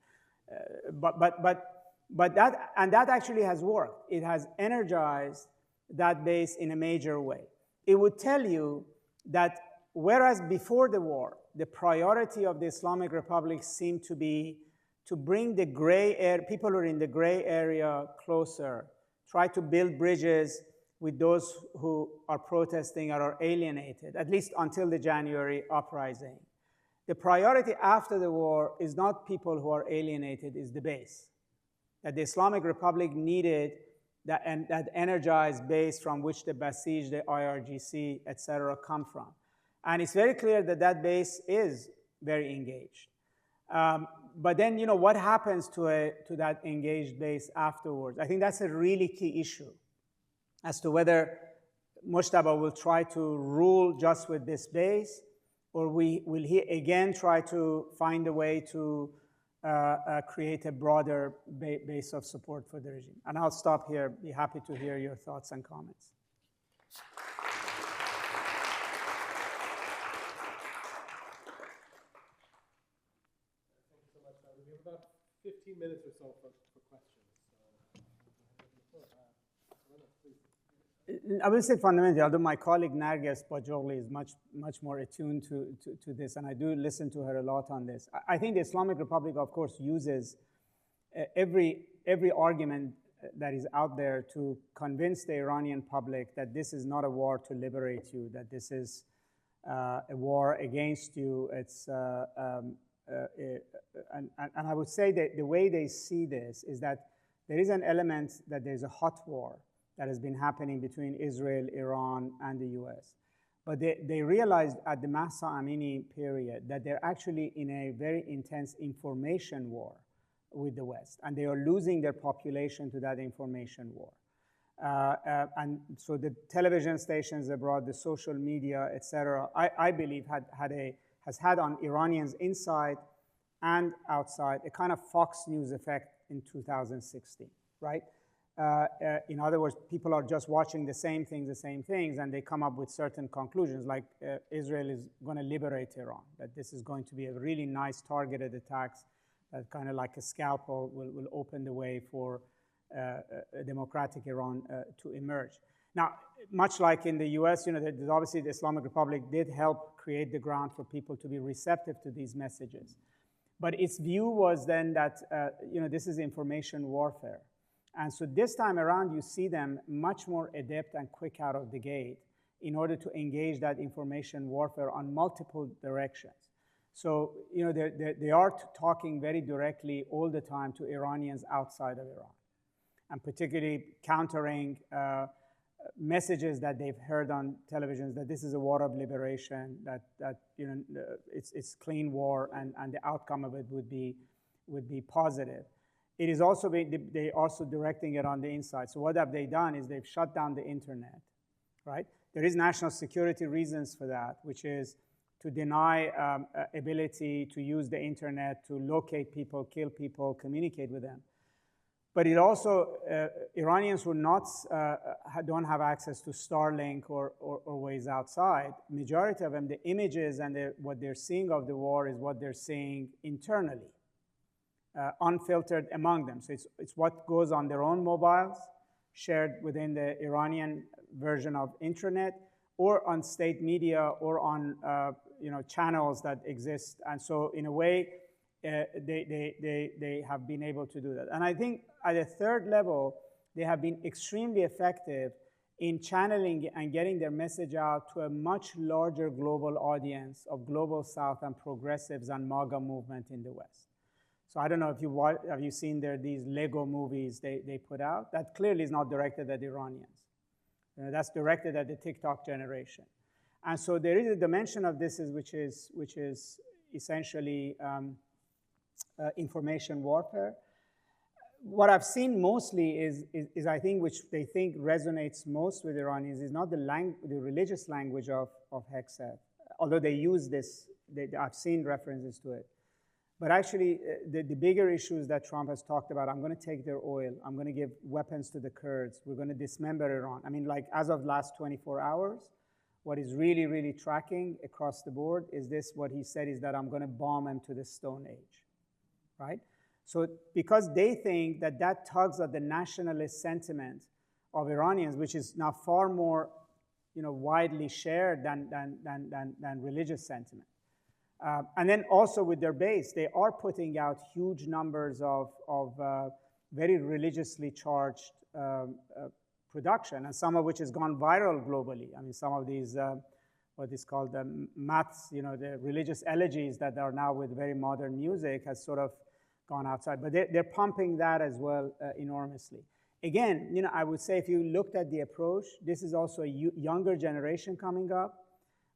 Speaker 2: but that actually has worked. It has energized that base in a major way. It would tell you that whereas before the war, the priority of the Islamic Republic seemed to be to bring the gray area, people who are in the gray area closer, try to build bridges with those who are protesting or are alienated, at least until the January uprising. The priority after the war is not people who are alienated, is the base. That the Islamic Republic needed that energized base from which the Basij, the IRGC, et cetera, come from. And it's very clear that that base is very engaged. But then, what happens to that engaged base afterwards? I think that's a really key issue as to whether Mujtaba will try to rule just with this base, or will he again try to find a way to create a broader base of support for the regime. And I'll stop here. Be happy to hear your thoughts and comments.
Speaker 1: Thank you so much. We have about 15 minutes or so for questions.
Speaker 2: I will say fundamentally, although my colleague Narges Bajogli is much more attuned to this, and I do listen to her a lot on this. I think the Islamic Republic, of course, uses every argument that is out there to convince the Iranian public that this is not a war to liberate you, that this is a war against you. It's and I would say that the way they see this is that there is an element that there's a hot war that has been happening between Israel, Iran, and the US. But they realized at the Mahsa Amini period that they're actually in a very intense information war with the West, and they are losing their population to that information war. And so the television stations abroad, the social media, et cetera, I believe has had on Iranians inside and outside a kind of Fox News effect in 2016, right? In other words, people are just watching the same things, and they come up with certain conclusions, like Israel is going to liberate Iran, that this is going to be a really nice targeted attacks, that kind of like a scalpel will open the way for a democratic Iran to emerge. Now, much like in the US, there's obviously the Islamic Republic did help create the ground for people to be receptive to these messages. But its view was then that, this is information warfare. And so this time around, you see them much more adept and quick out of the gate in order to engage that information warfare on multiple directions. So, they are talking very directly all the time to Iranians outside of Iran, and particularly countering messages that they've heard on televisions that this is a war of liberation, that it's clean war, and the outcome of it would be positive. It is also they also directing it on the inside. So what have they done is they've shut down the internet, right? There is national security reasons for that, which is to deny ability to use the internet to locate people, kill people, communicate with them. But it also, Iranians who don't have access to Starlink or ways outside, majority of them, the images and what they're seeing of the war is what they're seeing internally. Unfiltered among them. So it's what goes on their own mobiles, shared within the Iranian version of internet, or on state media, or on channels that exist. And so in a way, they have been able to do that. And I think at a third level, they have been extremely effective in channeling and getting their message out to a much larger global audience of Global South and progressives and MAGA movement in the West. So I don't know if have you seen these Lego movies they put out? That clearly is not directed at Iranians. That's directed at the TikTok generation. And so there is a dimension of this which is essentially information warfare. what I've seen mostly is I think, which they think resonates most with Iranians, is not the religious language of Hegseth, although they use this, I've seen references to it. But actually, the bigger issues that Trump has talked about, I'm going to take their oil, I'm going to give weapons to the Kurds, we're going to dismember Iran. I mean, like, as of last 24 hours, what is really, really tracking across the board is this, what he said is that I'm going to bomb him to the Stone Age, right? So because they think that that tugs at the nationalist sentiment of Iranians, which is now far more, widely shared than religious sentiment. And then also with their base, they are putting out huge numbers of very religiously charged production, and some of which has gone viral globally. I mean, some of these, what is called the maths, the religious elegies that are now with very modern music has sort of gone outside. But they're pumping that as well enormously. Again, I would say if you looked at the approach, this is also a younger generation coming up,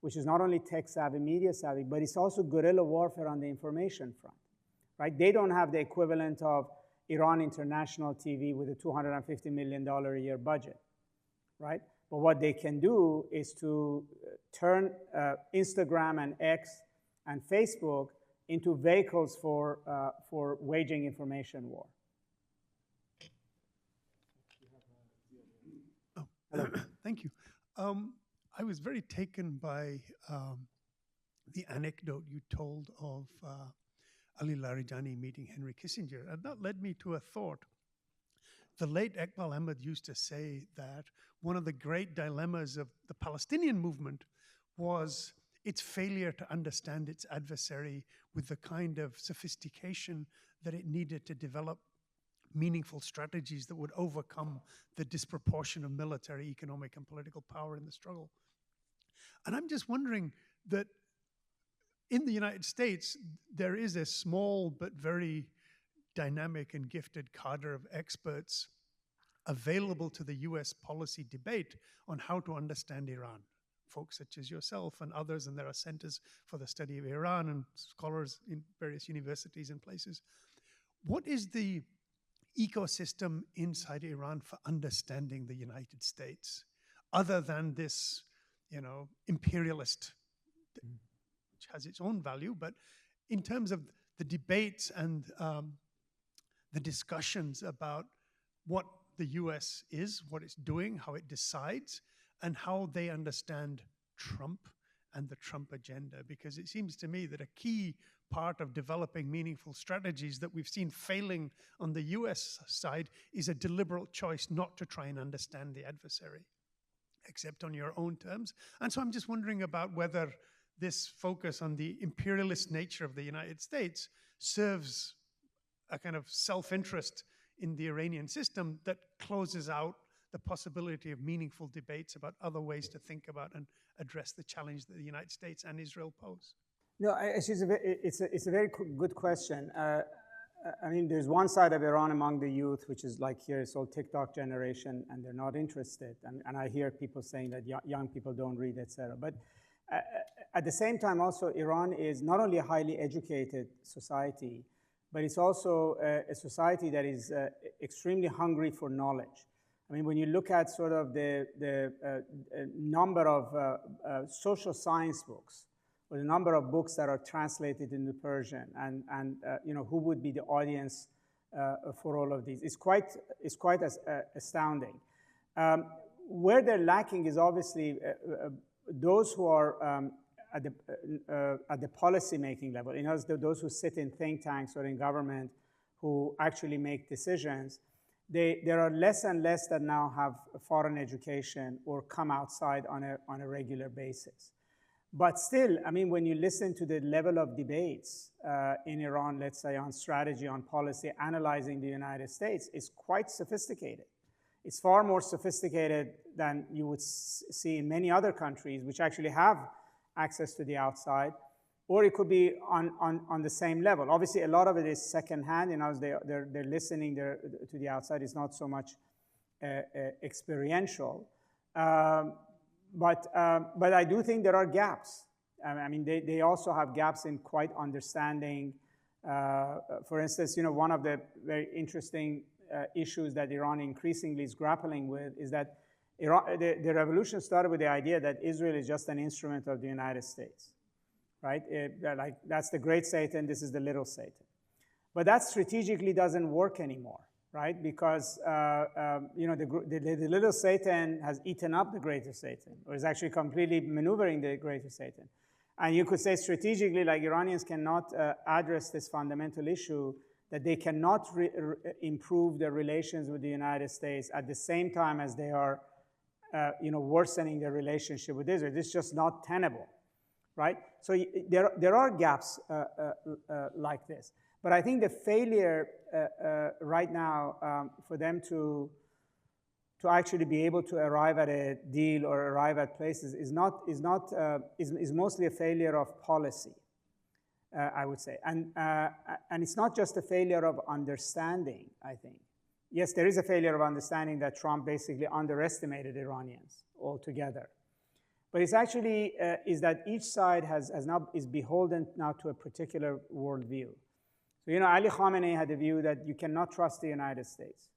Speaker 2: which is not only tech savvy, media savvy, but it's also guerrilla warfare on the information front, right? They don't have the equivalent of Iran International TV with a $250 million a year budget, right? But what they can do is to turn Instagram and X and Facebook into vehicles for waging information war.
Speaker 3: Oh, thank you. I was very taken by the anecdote you told of Ali Larijani meeting Henry Kissinger, and that led me to a thought. The late Iqbal Ahmed used to say that one of the great dilemmas of the Palestinian movement was its failure to understand its adversary with the kind of sophistication that it needed to develop meaningful strategies that would overcome the disproportion of military, economic, and political power in the struggle. And I'm just wondering that in the United States, there is a small but very dynamic and gifted cadre of experts available to the US policy debate on how to understand Iran. Folks such as yourself and others, and there are centers for the study of Iran and scholars in various universities and places. What is the ecosystem inside Iran for understanding the United States, other than this, imperialist, which has its own value, but in terms of the debates and the discussions about what the US is, what it's doing, how it decides, and how they understand Trump and the Trump agenda? Because it seems to me that a key part of developing meaningful strategies that we've seen failing on the US side is a deliberate choice not to try and understand the adversary, except on your own terms. And so I'm just wondering about whether this focus on the imperialist nature of the United States serves a kind of self-interest in the Iranian system that closes out the possibility of meaningful debates about other ways to think about and address the challenge that the United States and Israel pose.
Speaker 2: No, it's a very good question. I mean, there's one side of Iran among the youth, which is like here, it's all TikTok generation, and they're not interested. And I hear people saying that young people don't read, etc. But at the same time, also, Iran is not only a highly educated society, but it's also a society that is extremely hungry for knowledge. I mean, when you look at sort of the number of social science books, or the number of books that are translated into Persian, and who would be the audience for all of these, it's quite astounding. Where they're lacking is obviously those who are at the policy-making level. Those who sit in think tanks or in government who actually make decisions. There are less and less that now have a foreign education or come outside on a regular basis. But still, I mean, when you listen to the level of debates in Iran, let's say on strategy, on policy, analyzing the United States, it's quite sophisticated. It's far more sophisticated than you would see in many other countries, which actually have access to the outside, or it could be on the same level. Obviously, a lot of it is secondhand. They're listening to the outside. It's not so much experiential. But I do think there are gaps. I mean, they also have gaps in quite understanding. For instance, one of the very interesting issues that Iran increasingly is grappling with is that the revolution started with the idea that Israel is just an instrument of the United States, right? Like that's the great Satan, this is the little Satan. But that strategically doesn't work anymore, right? Because the little Satan has eaten up the greater Satan, or is actually completely maneuvering the greater Satan. And you could say strategically, like Iranians cannot address this fundamental issue that they cannot improve their relations with the United States at the same time as they are worsening their relationship with Israel. This is just not tenable, right? So there are gaps like this. But I think the failure right now for them to actually be able to arrive at a deal or arrive at places is mostly a failure of policy, I would say. And it's not just a failure of understanding, I think. Yes, there is a failure of understanding that Trump basically underestimated Iranians altogether. But it's actually is that each side is beholden now to a particular worldview. So, Ali Khamenei had the view that you cannot trust the United States.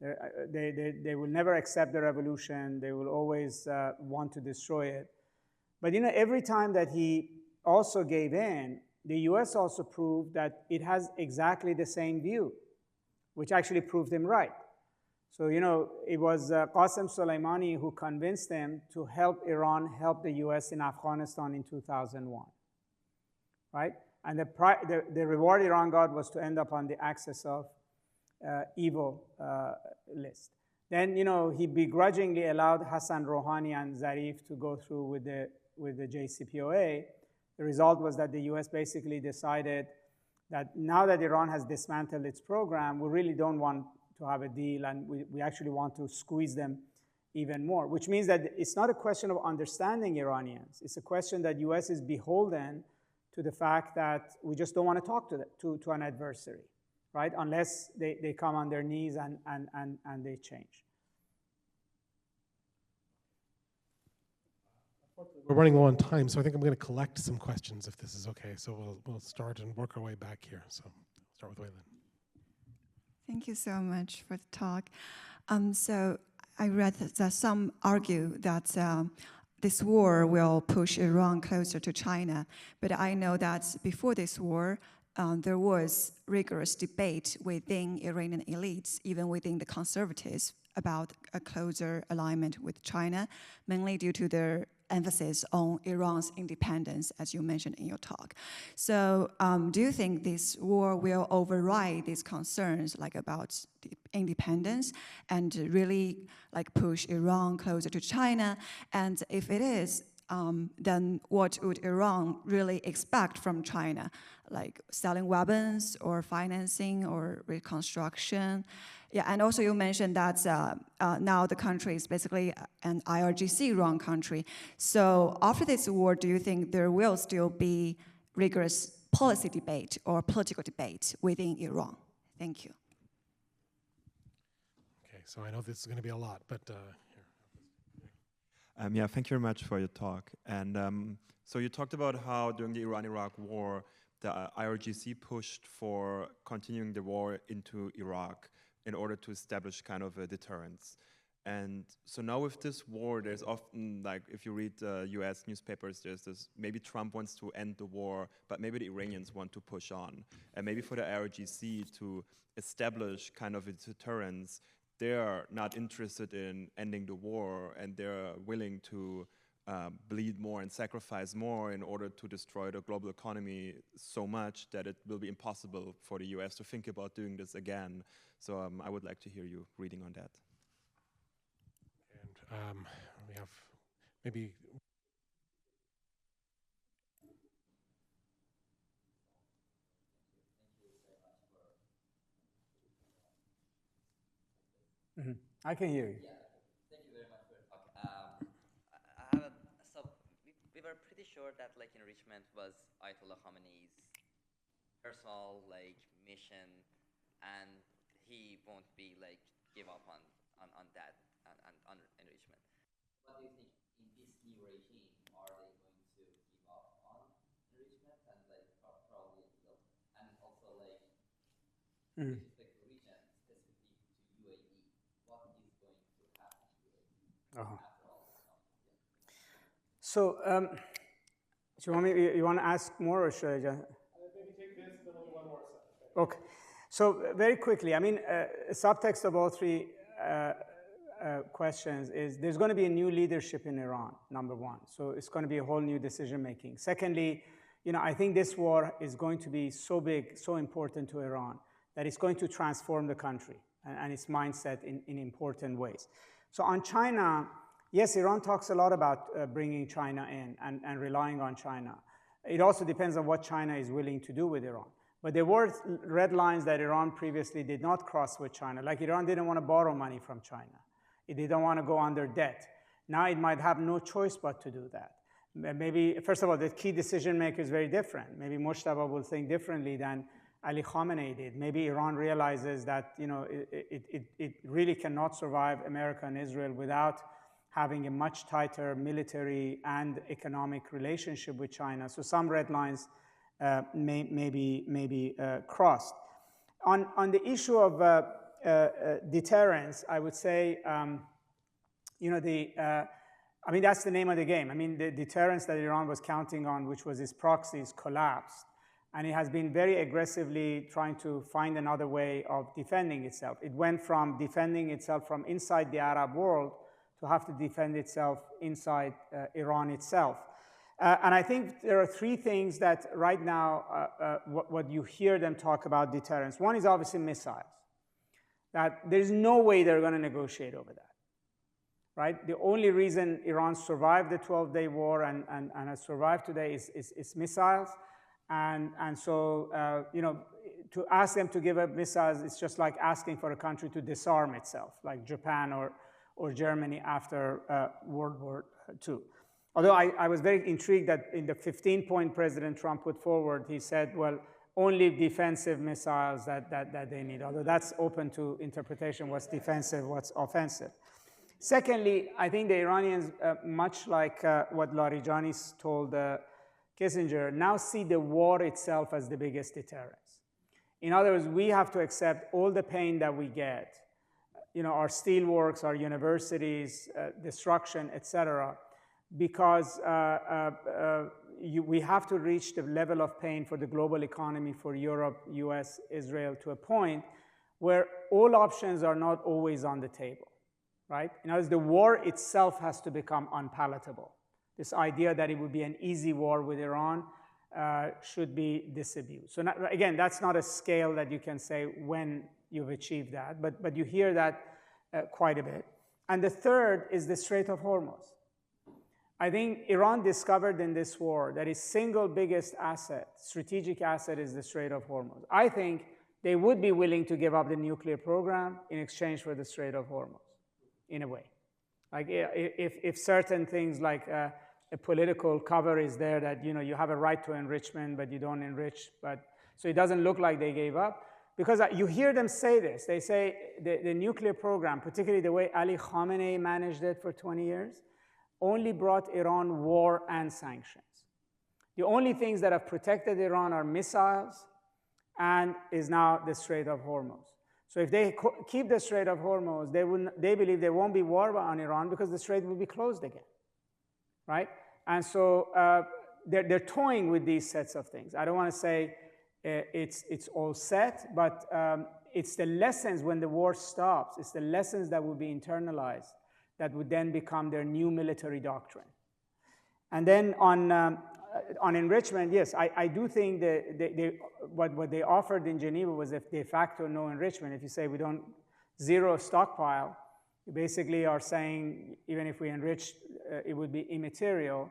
Speaker 2: They will never accept the revolution. They will always want to destroy it. But, every time that he also gave in, the US also proved that it has exactly the same view, which actually proved him right. So, it was Qasem Soleimani who convinced him to help Iran help the US in Afghanistan in 2001, right? And the reward Iran got was to end up on the axis of evil list. Then, he begrudgingly allowed Hassan Rouhani and Zarif to go through with the JCPOA. The result was that the US basically decided that now that Iran has dismantled its program, we really don't want to have a deal, and we actually want to squeeze them even more, which means that it's not a question of understanding Iranians. It's a question that US is beholden to the fact that we just don't want to talk to an adversary, right? Unless they come on their knees and they change.
Speaker 1: We're running low on time, so I think I'm going to collect some questions if this is okay. So we'll start and work our way back here. So I'll start with Waylon.
Speaker 4: Thank you so much for the talk. So I read that some argue that this war will push Iran closer to China. But I know that before this war, there was rigorous debate within Iranian elites, even within the conservatives, about a closer alignment with China, mainly due to their emphasis on Iran's independence, as you mentioned in your talk. So do you think this war will override these concerns like about the independence and really like push Iran closer to China? And if it is, then what would Iran really expect from China? Like selling weapons or financing or reconstruction? Yeah, and also you mentioned that now the country is basically an IRGC-run country. So after this war, do you think there will still be rigorous policy debate or political debate within Iran? Thank you.
Speaker 1: Okay, so I know this is going to be a lot, but
Speaker 5: yeah, thank you very much for your talk. And so you talked about how during the Iran-Iraq war, the IRGC pushed for continuing the war into Iraq in order to establish kind of a deterrence. And so now with this war, there's often, like, if you read US newspapers, there's this, maybe Trump wants to end the war, but maybe the Iranians want to push on. And maybe for the IRGC to establish kind of a deterrence, they're not interested in ending the war, and they're willing to bleed more and sacrifice more in order to destroy the global economy so much that it will be impossible for the US to think about doing this again. So I would like to hear you reading on that.
Speaker 1: And we have maybe
Speaker 2: I can hear you.
Speaker 6: Yeah, thank you very much for your talk. So we were pretty sure that like enrichment was Ayatollah Khamenei's personal mission, and he won't be give up on that and on enrichment. What do you think in this new regime, are they going to give up on enrichment and probably will, and also with respect to region, specifically
Speaker 2: So, do you want to ask more, or should I just?
Speaker 1: Maybe take this, then we'll do one more set.
Speaker 2: Okay. So very quickly, I mean, subtext of all three questions is there's going to be a new leadership in Iran, number one. So it's going to be a whole new decision making. Secondly, I think this war is going to be so big, so important to Iran that it's going to transform the country and its mindset in important ways. So on China, yes, Iran talks a lot about bringing China in and relying on China. It also depends on what China is willing to do with Iran. But there were red lines that Iran previously did not cross with China. Like Iran didn't want to borrow money from China. It didn't want to go under debt. Now it might have no choice but to do that. Maybe, first of all, the key decision maker is very different. Maybe Moshtaba will think differently than Ali Khamenei did. Maybe Iran realizes that it really cannot survive America and Israel without having a much tighter military and economic relationship with China. So some red lines may be crossed. On the issue of deterrence, I would say, I mean, that's the name of the game. I mean, the deterrence that Iran was counting on, which was its proxies, collapsed. And it has been very aggressively trying to find another way of defending itself. It went from defending itself from inside the Arab world to have to defend itself inside Iran itself. And I think there are three things that right now, what you hear them talk about deterrence. One is obviously missiles. That there's no way they're going to negotiate over that, right? The only reason Iran survived the 12-day war and has survived today is missiles. And so, to ask them to give up missiles, it's just like asking for a country to disarm itself, like Japan or Germany after World War II. Although I was very intrigued that in the 15-point President Trump put forward, he said, well, only defensive missiles that they need, although that's open to interpretation, what's defensive, what's offensive. Secondly, I think the Iranians, much like what Larijani told Kissinger, now see the war itself as the biggest deterrence. In other words, we have to accept all the pain that we get, our steelworks, our universities, destruction, et cetera, because we have to reach the level of pain for the global economy, for Europe, US, Israel, to a point where all options are not always on the table, right? In other words, the war itself has to become unpalatable. This idea that it would be an easy war with Iran should be disabused. So again, that's not a scale that you can say when you've achieved that, but you hear that quite a bit. And the third is the Strait of Hormuz. I think Iran discovered in this war that its single biggest asset, strategic asset, is the Strait of Hormuz. I think they would be willing to give up the nuclear program in exchange for the Strait of Hormuz, in a way. Like if certain things like a political cover is there that you have a right to enrichment, but you don't enrich, so it doesn't look like they gave up. Because you hear them say this. They say the nuclear program, particularly the way Ali Khamenei managed it for 20 years, only brought Iran war and sanctions. The only things that have protected Iran are missiles and is now the Strait of Hormuz. So if they keep the Strait of Hormuz, they believe there won't be war on Iran because the strait will be closed again, right? And so they're toying with these sets of things. I don't want to say it's all set, but it's the lessons when the war stops. It's the lessons that will be internalized that would then become their new military doctrine. And then on enrichment, yes, I do think that what they offered in Geneva was a de facto no enrichment. If you say we don't zero stockpile, you basically are saying even if we enrich, it would be immaterial.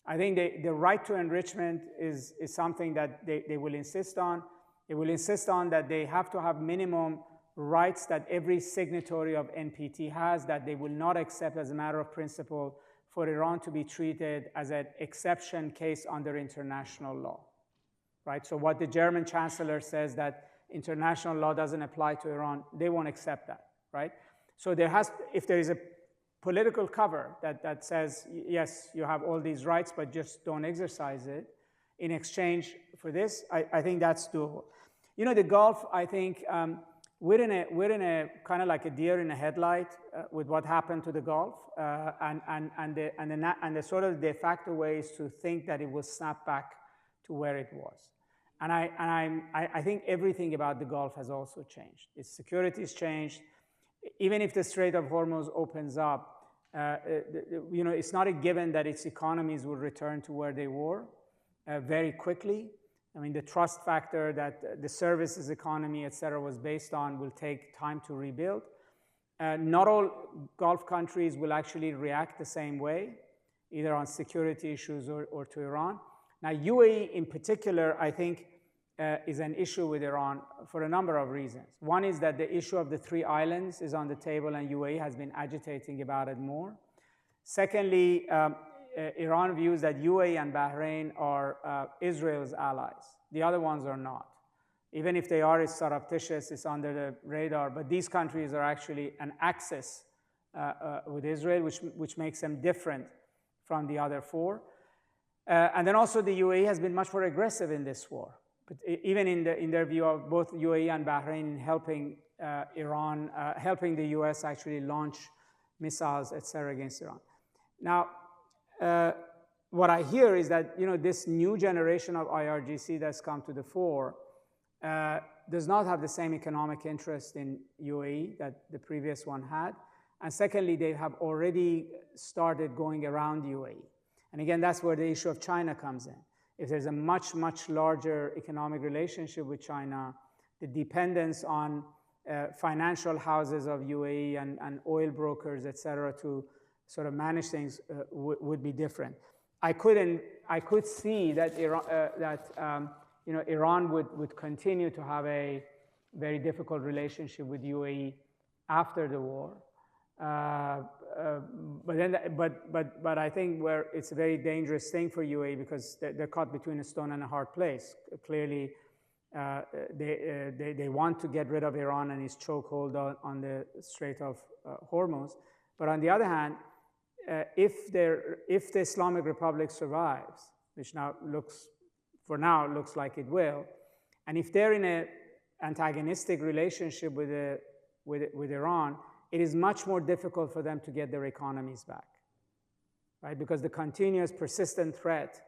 Speaker 2: I think the right to enrichment is something that they will insist on. They will insist on that they have to have minimum rights that every signatory of NPT has, that they will not accept as a matter of principle for Iran to be treated as an exception case under international law, right? So what the German chancellor says that international law doesn't apply to Iran, they won't accept that, right? So if there is a political cover that says, yes, you have all these rights, but just don't exercise it in exchange for this, I think that's doable. The Gulf, I think, we're in a kind of like a deer in a headlight with what happened to the Gulf, and the sort of de facto ways to think that it will snap back to where it was. And I think everything about the Gulf has also changed. Its security has changed. Even if the Strait of Hormuz opens up, it's not a given that its economies will return to where they were very quickly. I mean, the trust factor that the services economy, et cetera, was based on will take time to rebuild. Not all Gulf countries will actually react the same way, either on security issues or to Iran. Now, UAE in particular, I think, is an issue with Iran for a number of reasons. One is that the issue of the 3 islands is on the table, and UAE has been agitating about it more. Secondly, Iran views that UAE and Bahrain are Israel's allies. The other ones are not. Even if they are, it's surreptitious, it's under the radar, but these countries are actually an axis with Israel, which makes them different from the other 4. And then also the UAE has been much more aggressive in this war, but even in their view of both UAE and Bahrain helping Iran, helping the US actually launch missiles, et cetera, against Iran. Now, what I hear is that this new generation of IRGC that's come to the fore does not have the same economic interest in UAE that the previous one had. And secondly, they have already started going around UAE. And again, that's where the issue of China comes in. If there's a much, much larger economic relationship with China, the dependence on financial houses of UAE and oil brokers, et cetera, to sort of manage things would be different. I could see that Iran would continue to have a very difficult relationship with UAE after the war. But I think where it's a very dangerous thing for UAE because they're caught between a stone and a hard place. Clearly, they want to get rid of Iran and its chokehold on the Strait of Hormuz. But on the other hand, if the Islamic Republic survives, which now looks like it will, and if they're in an antagonistic relationship with Iran, it is much more difficult for them to get their economies back, right? Because the continuous, persistent threat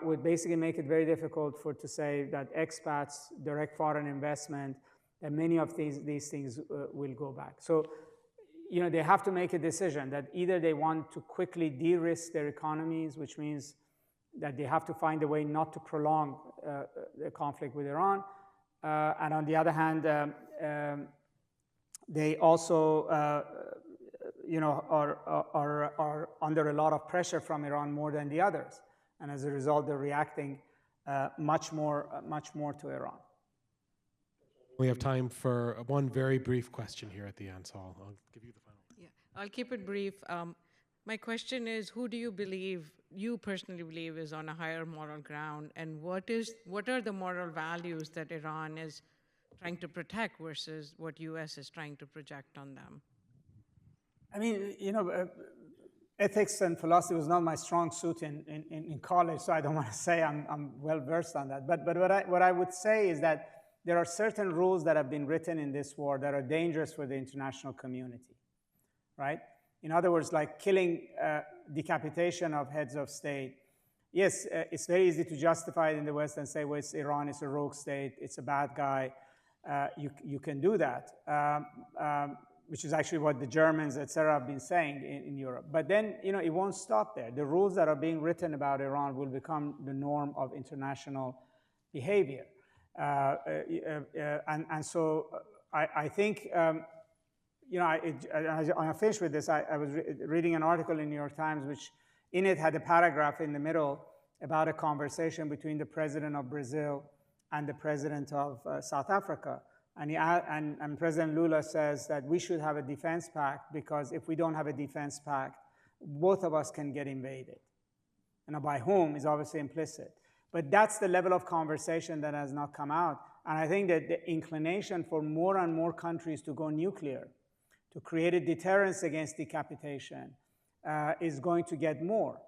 Speaker 2: would basically make it very difficult to say that expats, direct foreign investment, and many of these things will go back. So, they have to make a decision that either they want to quickly de-risk their economies, which means that they have to find a way not to prolong the conflict with Iran, and on the other hand, they also, are under a lot of pressure from Iran more than the others, and as a result, they're reacting much more to Iran.
Speaker 1: We have time for one very brief question here at the end, so I'll give you the final.
Speaker 7: Yeah, I'll keep it brief. My question is, who do you personally believe is on a higher moral ground, and what are the moral values that Iran is trying to protect versus what US is trying to project on them?
Speaker 2: I mean, ethics and philosophy was not my strong suit in college, so I don't want to say I'm well versed on that. But what I would say is that there are certain rules that have been written in this war that are dangerous for the international community, right? In other words, like killing, decapitation of heads of state. Yes, it's very easy to justify it in the West and say, well, it's Iran, it's a rogue state, it's a bad guy. You can do that, which is actually what the Germans, et cetera, have been saying in Europe. But then, it won't stop there. The rules that are being written about Iran will become the norm of international behavior. And so I think, I'll finish with this. I was reading an article in New York Times, which in it had a paragraph in the middle about a conversation between the president of Brazil and the president of South Africa. And President Lula says that we should have a defense pact because if we don't have a defense pact, both of us can get invaded. By whom is obviously implicit. But that's the level of conversation that has not come out. And I think that the inclination for more and more countries to go nuclear, to create a deterrence against decapitation, is going to get more.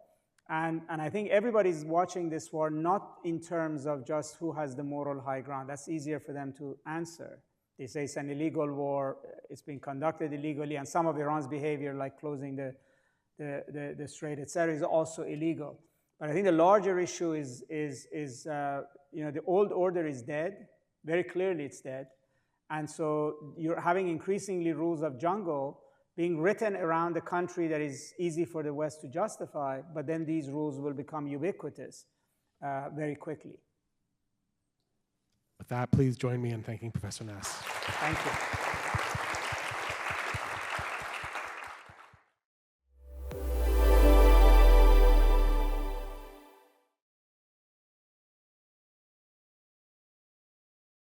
Speaker 2: And I think everybody's watching this war not in terms of just who has the moral high ground. That's easier for them to answer. They say it's an illegal war, it's being conducted illegally, and some of Iran's behavior, like closing the strait, et cetera, is also illegal. But I think the larger issue is the old order is dead. Very clearly it's dead. And so you're having increasingly rules of jungle being written around the country that is easy for the West to justify, but then these rules will become ubiquitous very quickly.
Speaker 1: With that, please join me in thanking Professor Nasr.
Speaker 2: Thank you.